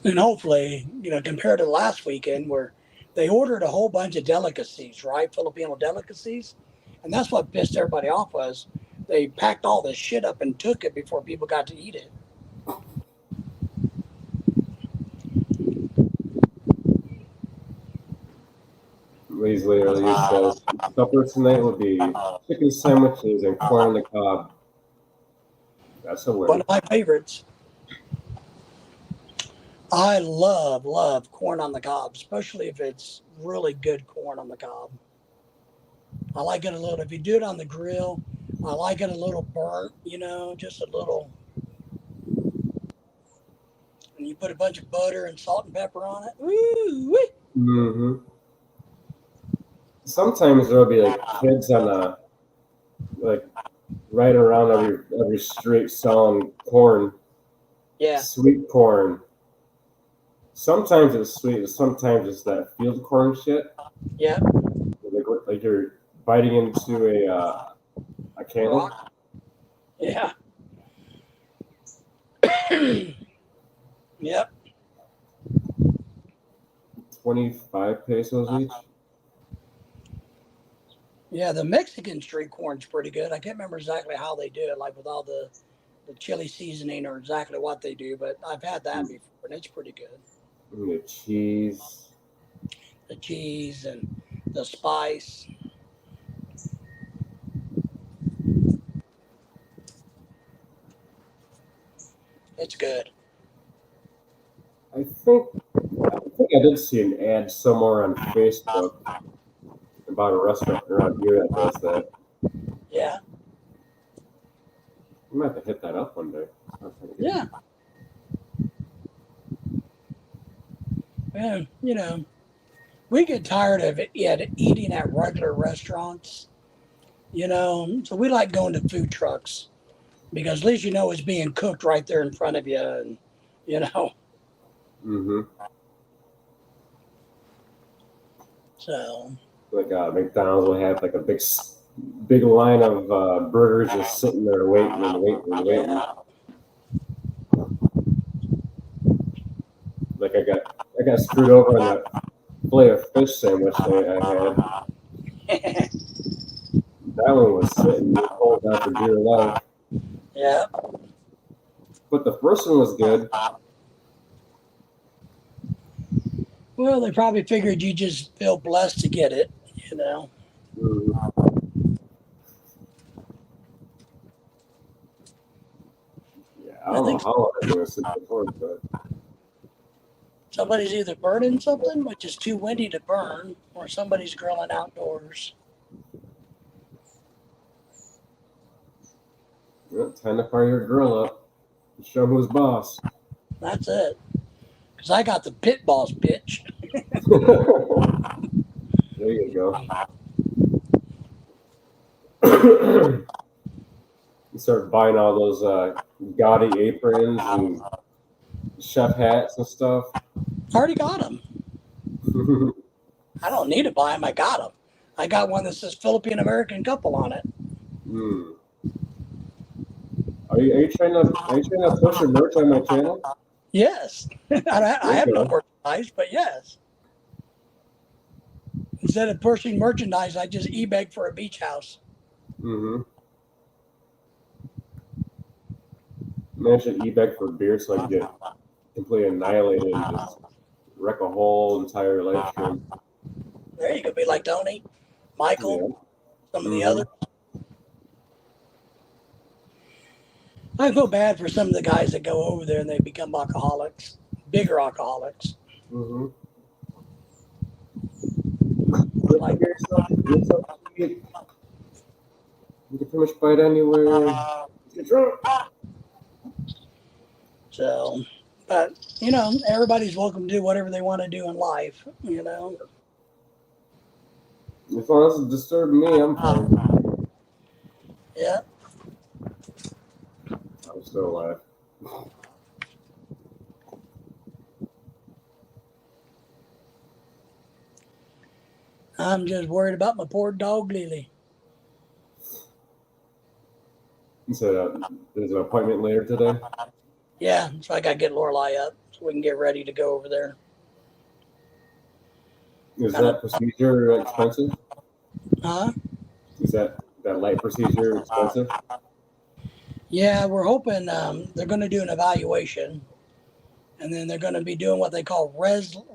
And hopefully, compared to last weekend where they ordered a whole bunch of delicacies, right? Filipino delicacies. And that's what pissed everybody off was they packed all this shit up and took it before people got to eat it. Lee's literally says, supper tonight will be chicken sandwiches and corn on the cob. That's a win. One of my favorites. I love corn on the cob, especially if it's really good corn on the cob. I like it a little. If you do it on the grill, I like it a little burnt, just a little. And you put a bunch of butter and salt and pepper on it. Ooh-wee. Sometimes there'll be like kids on right around every street selling corn. Yeah. Sweet corn. Sometimes it's sweet, sometimes it's that field corn shit. Yeah. Like you're biting into a candy. Rock. Yeah. Yep. 25 pesos each. Yeah, the Mexican street corn's pretty good. I can't remember exactly how they do it, like with all the chili seasoning or exactly what they do, but I've had that before and it's pretty good. And the cheese. The cheese and the spice. It's good. I think I did see an ad somewhere on Facebook about a restaurant around here that does that. Yeah. We might have to hit that up one day. Yeah. And, you know, we get tired of eating at regular restaurants, you know, so we like going to food trucks because at least you know it's being cooked right there in front of you, and, you know. Mm-hmm. So. Like McDonald's will have like a big line of burgers just sitting there waiting and waiting and waiting. Yeah. Like I got screwed over on that fillet of fish sandwich I had. That one was sitting cold down for dear life. Yeah. But the first one was good. Well, they probably figured you just feel blessed to get it, you know. Yeah, I don't know how long I'm going to sit before, but somebody's either burning something, which is too windy to burn, or somebody's grilling outdoors. yeah, time to fire your grill up and show who's boss. That's it. Because I got the pit boss bitch. There you go. You start buying all those gaudy aprons and chef hats and stuff. I already got them. I don't need to buy them. I got them. I got one that says Philippine American couple on it. Are you trying to push your merch on my channel? Yes. I have no merchandise, but yes. Instead of pushing merchandise, I just eBay for a beach house. Mm-hmm. Man should eBay for beer so I can get completely annihilated and just wreck a whole entire live stream. There you could be like Tony, Michael, some of the others. I feel bad for some of the guys that go over there and they become alcoholics, bigger alcoholics. Mm-hmm. Like, you can pretty much buy it anywhere. Get drunk. So, but, you know, everybody's welcome to do whatever they want to do in life, you know. As long as it doesn't disturb me, I'm fine. Yeah. I'm still alive. I'm just worried about my poor dog, Lily. So there's an appointment later today? Yeah, so I got to get Lorelai up so we can get ready to go over there. Is that procedure expensive? Huh? Is that light procedure expensive? Yeah, we're hoping they're going to do an evaluation, and then they're going to be doing what they call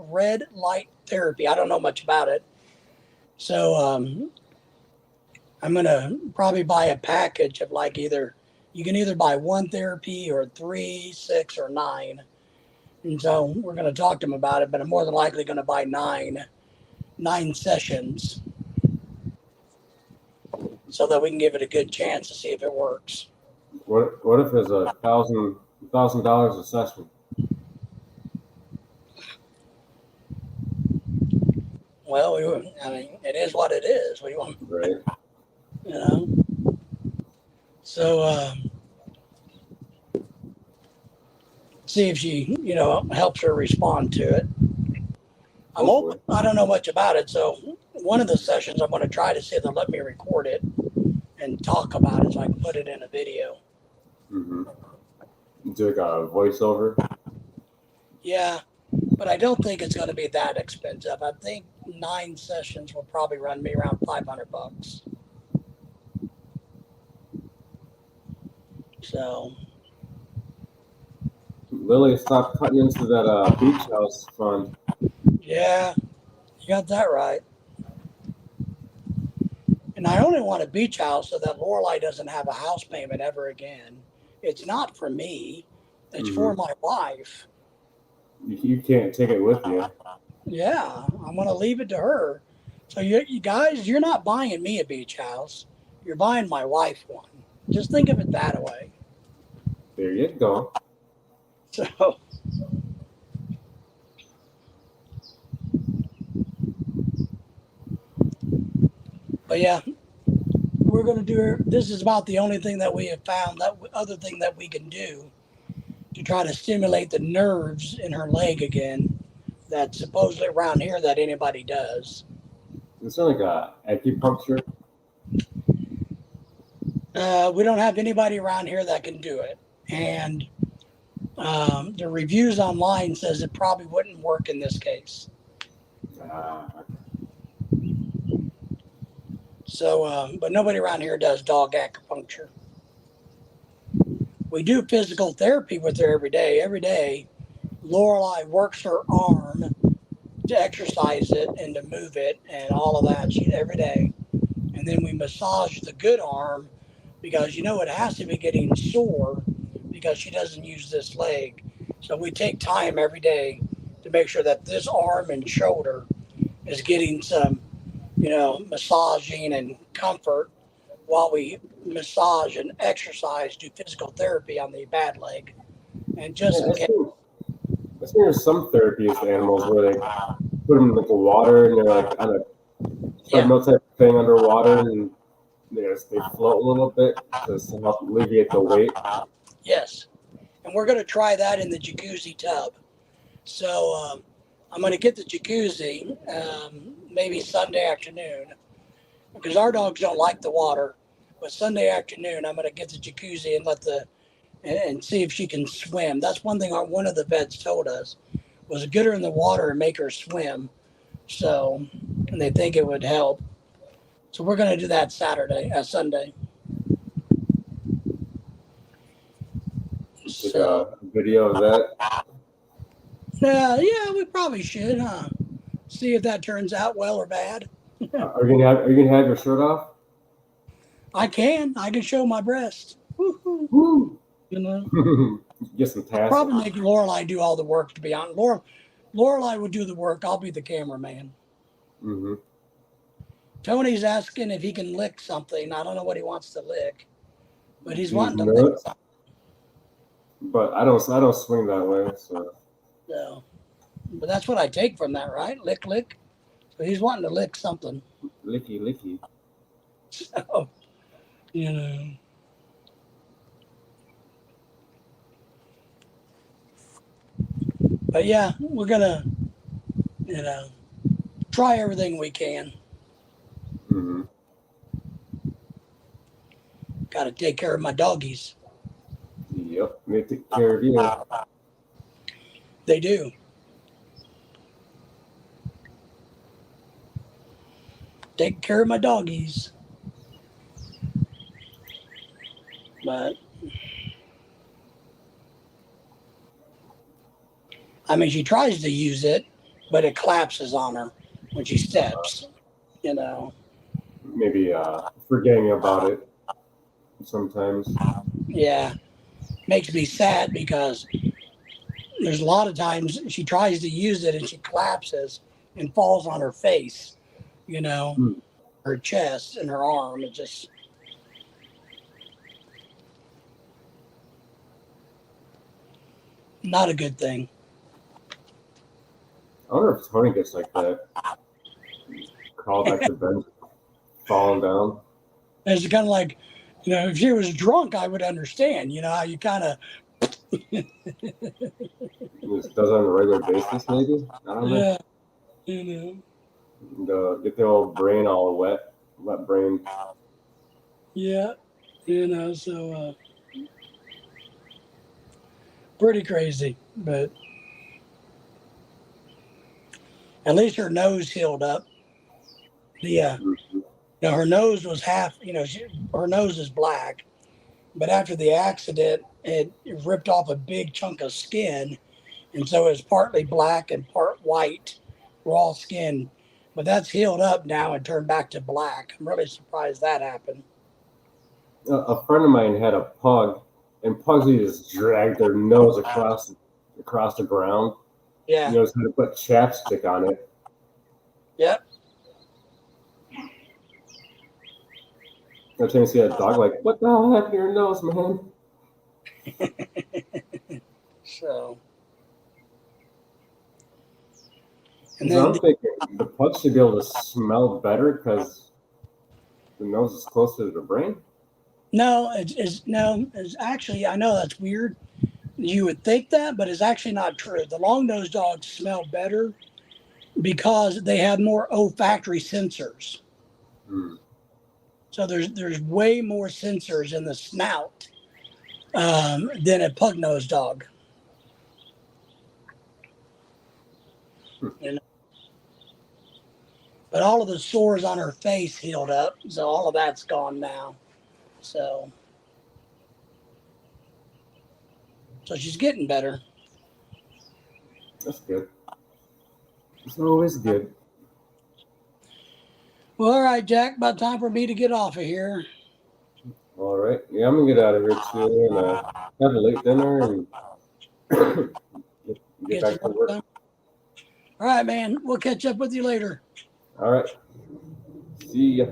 red light therapy. I don't know much about it. So I'm going to probably buy a package of like you can either buy one therapy or 3, 6, or 9. And so we're going to talk to them about it, but I'm more than likely going to buy 9 sessions so that we can give it a good chance to see if it works. What if there's $1,000 a session? Well, I mean, it is what it is. What do you want? Right. You know. So see if she, you know, helps her respond to it. I'm open. I don't know much about it, so one of the sessions I'm going to try to see if they'll let me record it and talk about it so I can put it in a video. Mm-hmm. Do like a voiceover? Yeah, but I don't think it's going to be that expensive. I think 9 sessions will probably run me around $500. So Lily, stop cutting into that beach house fund. yeah, you got that right. And I only want a beach house so that Lorelai doesn't have a house payment ever again. It's not for me. It's for my wife. You can't take it with you. Yeah, I'm going to leave it to her. So you guys, you're not buying me a beach house. You're buying my wife one. Just think of it that way. There you go. So, but yeah, we're going to do, this is about the only thing that we have found, that other thing that we can do to try to stimulate the nerves in her leg again. That's supposedly around here that anybody does. Is there like a acupuncture? We don't have anybody around here that can do it. And the reviews online says it probably wouldn't work in this case. So, but nobody around here does dog acupuncture. We do physical therapy with her every day. Every day, Lorelai works her arm to exercise it and to move it and all of that. Every day. And then we massage the good arm because, it has to be getting sore because she doesn't use this leg. So we take time every day to make sure that this arm and shoulder is getting some, massaging and comfort while we massage and exercise, do physical therapy on the bad leg. And just I've seen there's some therapies for animals where they put them in like the water and they're like on a treadmill type thing underwater and they float a little bit to help alleviate the weight. Yes. And we're going to try that in the jacuzzi tub. So I'm going to get the jacuzzi maybe Sunday afternoon because our dogs don't like the water. But Sunday afternoon, I'm going to get the jacuzzi and and see if she can swim. That's one thing one of the vets told us was get her in the water and make her swim. So, and they think it would help. So we're going to do that Sunday. Like a video of that. Yeah, we probably should, huh? See if that turns out well or bad. Are you gonna have your shirt off? I can show my breast. Woo. Get some tassels. Probably make Lorelai do all the work. To be honest, Lorelai would do the work. I'll be the cameraman. Tony's asking if he can lick something. I don't know what he wants to lick, but he's wanting to lick something. But I don't swing that way. So, but that's what I take from that, right? Lick. So he's wanting to lick something. Licky. So, But yeah, we're gonna, try everything we can. Got to take care of my doggies. Yep, they take care of you. They do. Take care of my doggies. But I mean, she tries to use it, but it collapses on her when she steps, Maybe forgetting about it sometimes. Yeah. Makes me sad because there's a lot of times she tries to use it and she collapses and falls on her face, her chest and her arm. It just. Not a good thing. I wonder if Tony gets like that. Call back to bed, falling down. It's kind of like, if she was drunk, I would understand. How you kind of. Just does it on a regular basis, maybe. I don't know. Yeah, Get the old brain all wet brain. Yeah, so pretty crazy, but At least her nose healed up. Her nose was half. Her nose is black, but after the accident, it ripped off a big chunk of skin, and so it's partly black and part white, raw skin. But that's healed up now and turned back to black. I'm really surprised that happened. A friend of mine had a pug, and pugs just dragged their nose across the ground. Yeah. You just had to put chapstick on it. Yep. Every time you see that dog, like, what the hell happened to your nose, man? So. And then I'm thinking the pug should be able to smell better because the nose is closer to the brain. No, it's actually, I know that's weird. You would think that, but it's actually not true. The long-nosed dogs smell better because they have more olfactory sensors. So there's way more sensors in the snout than a pug-nosed dog. But all of the sores on her face healed up, so all of that's gone now. So she's getting better. That's good. It's always good. Well, all right, Jack, about time for me to get off of here. All right. Yeah, I'm going to get out of here too and have a late dinner and get back to work. All right, man. We'll catch up with you later. All right. See ya.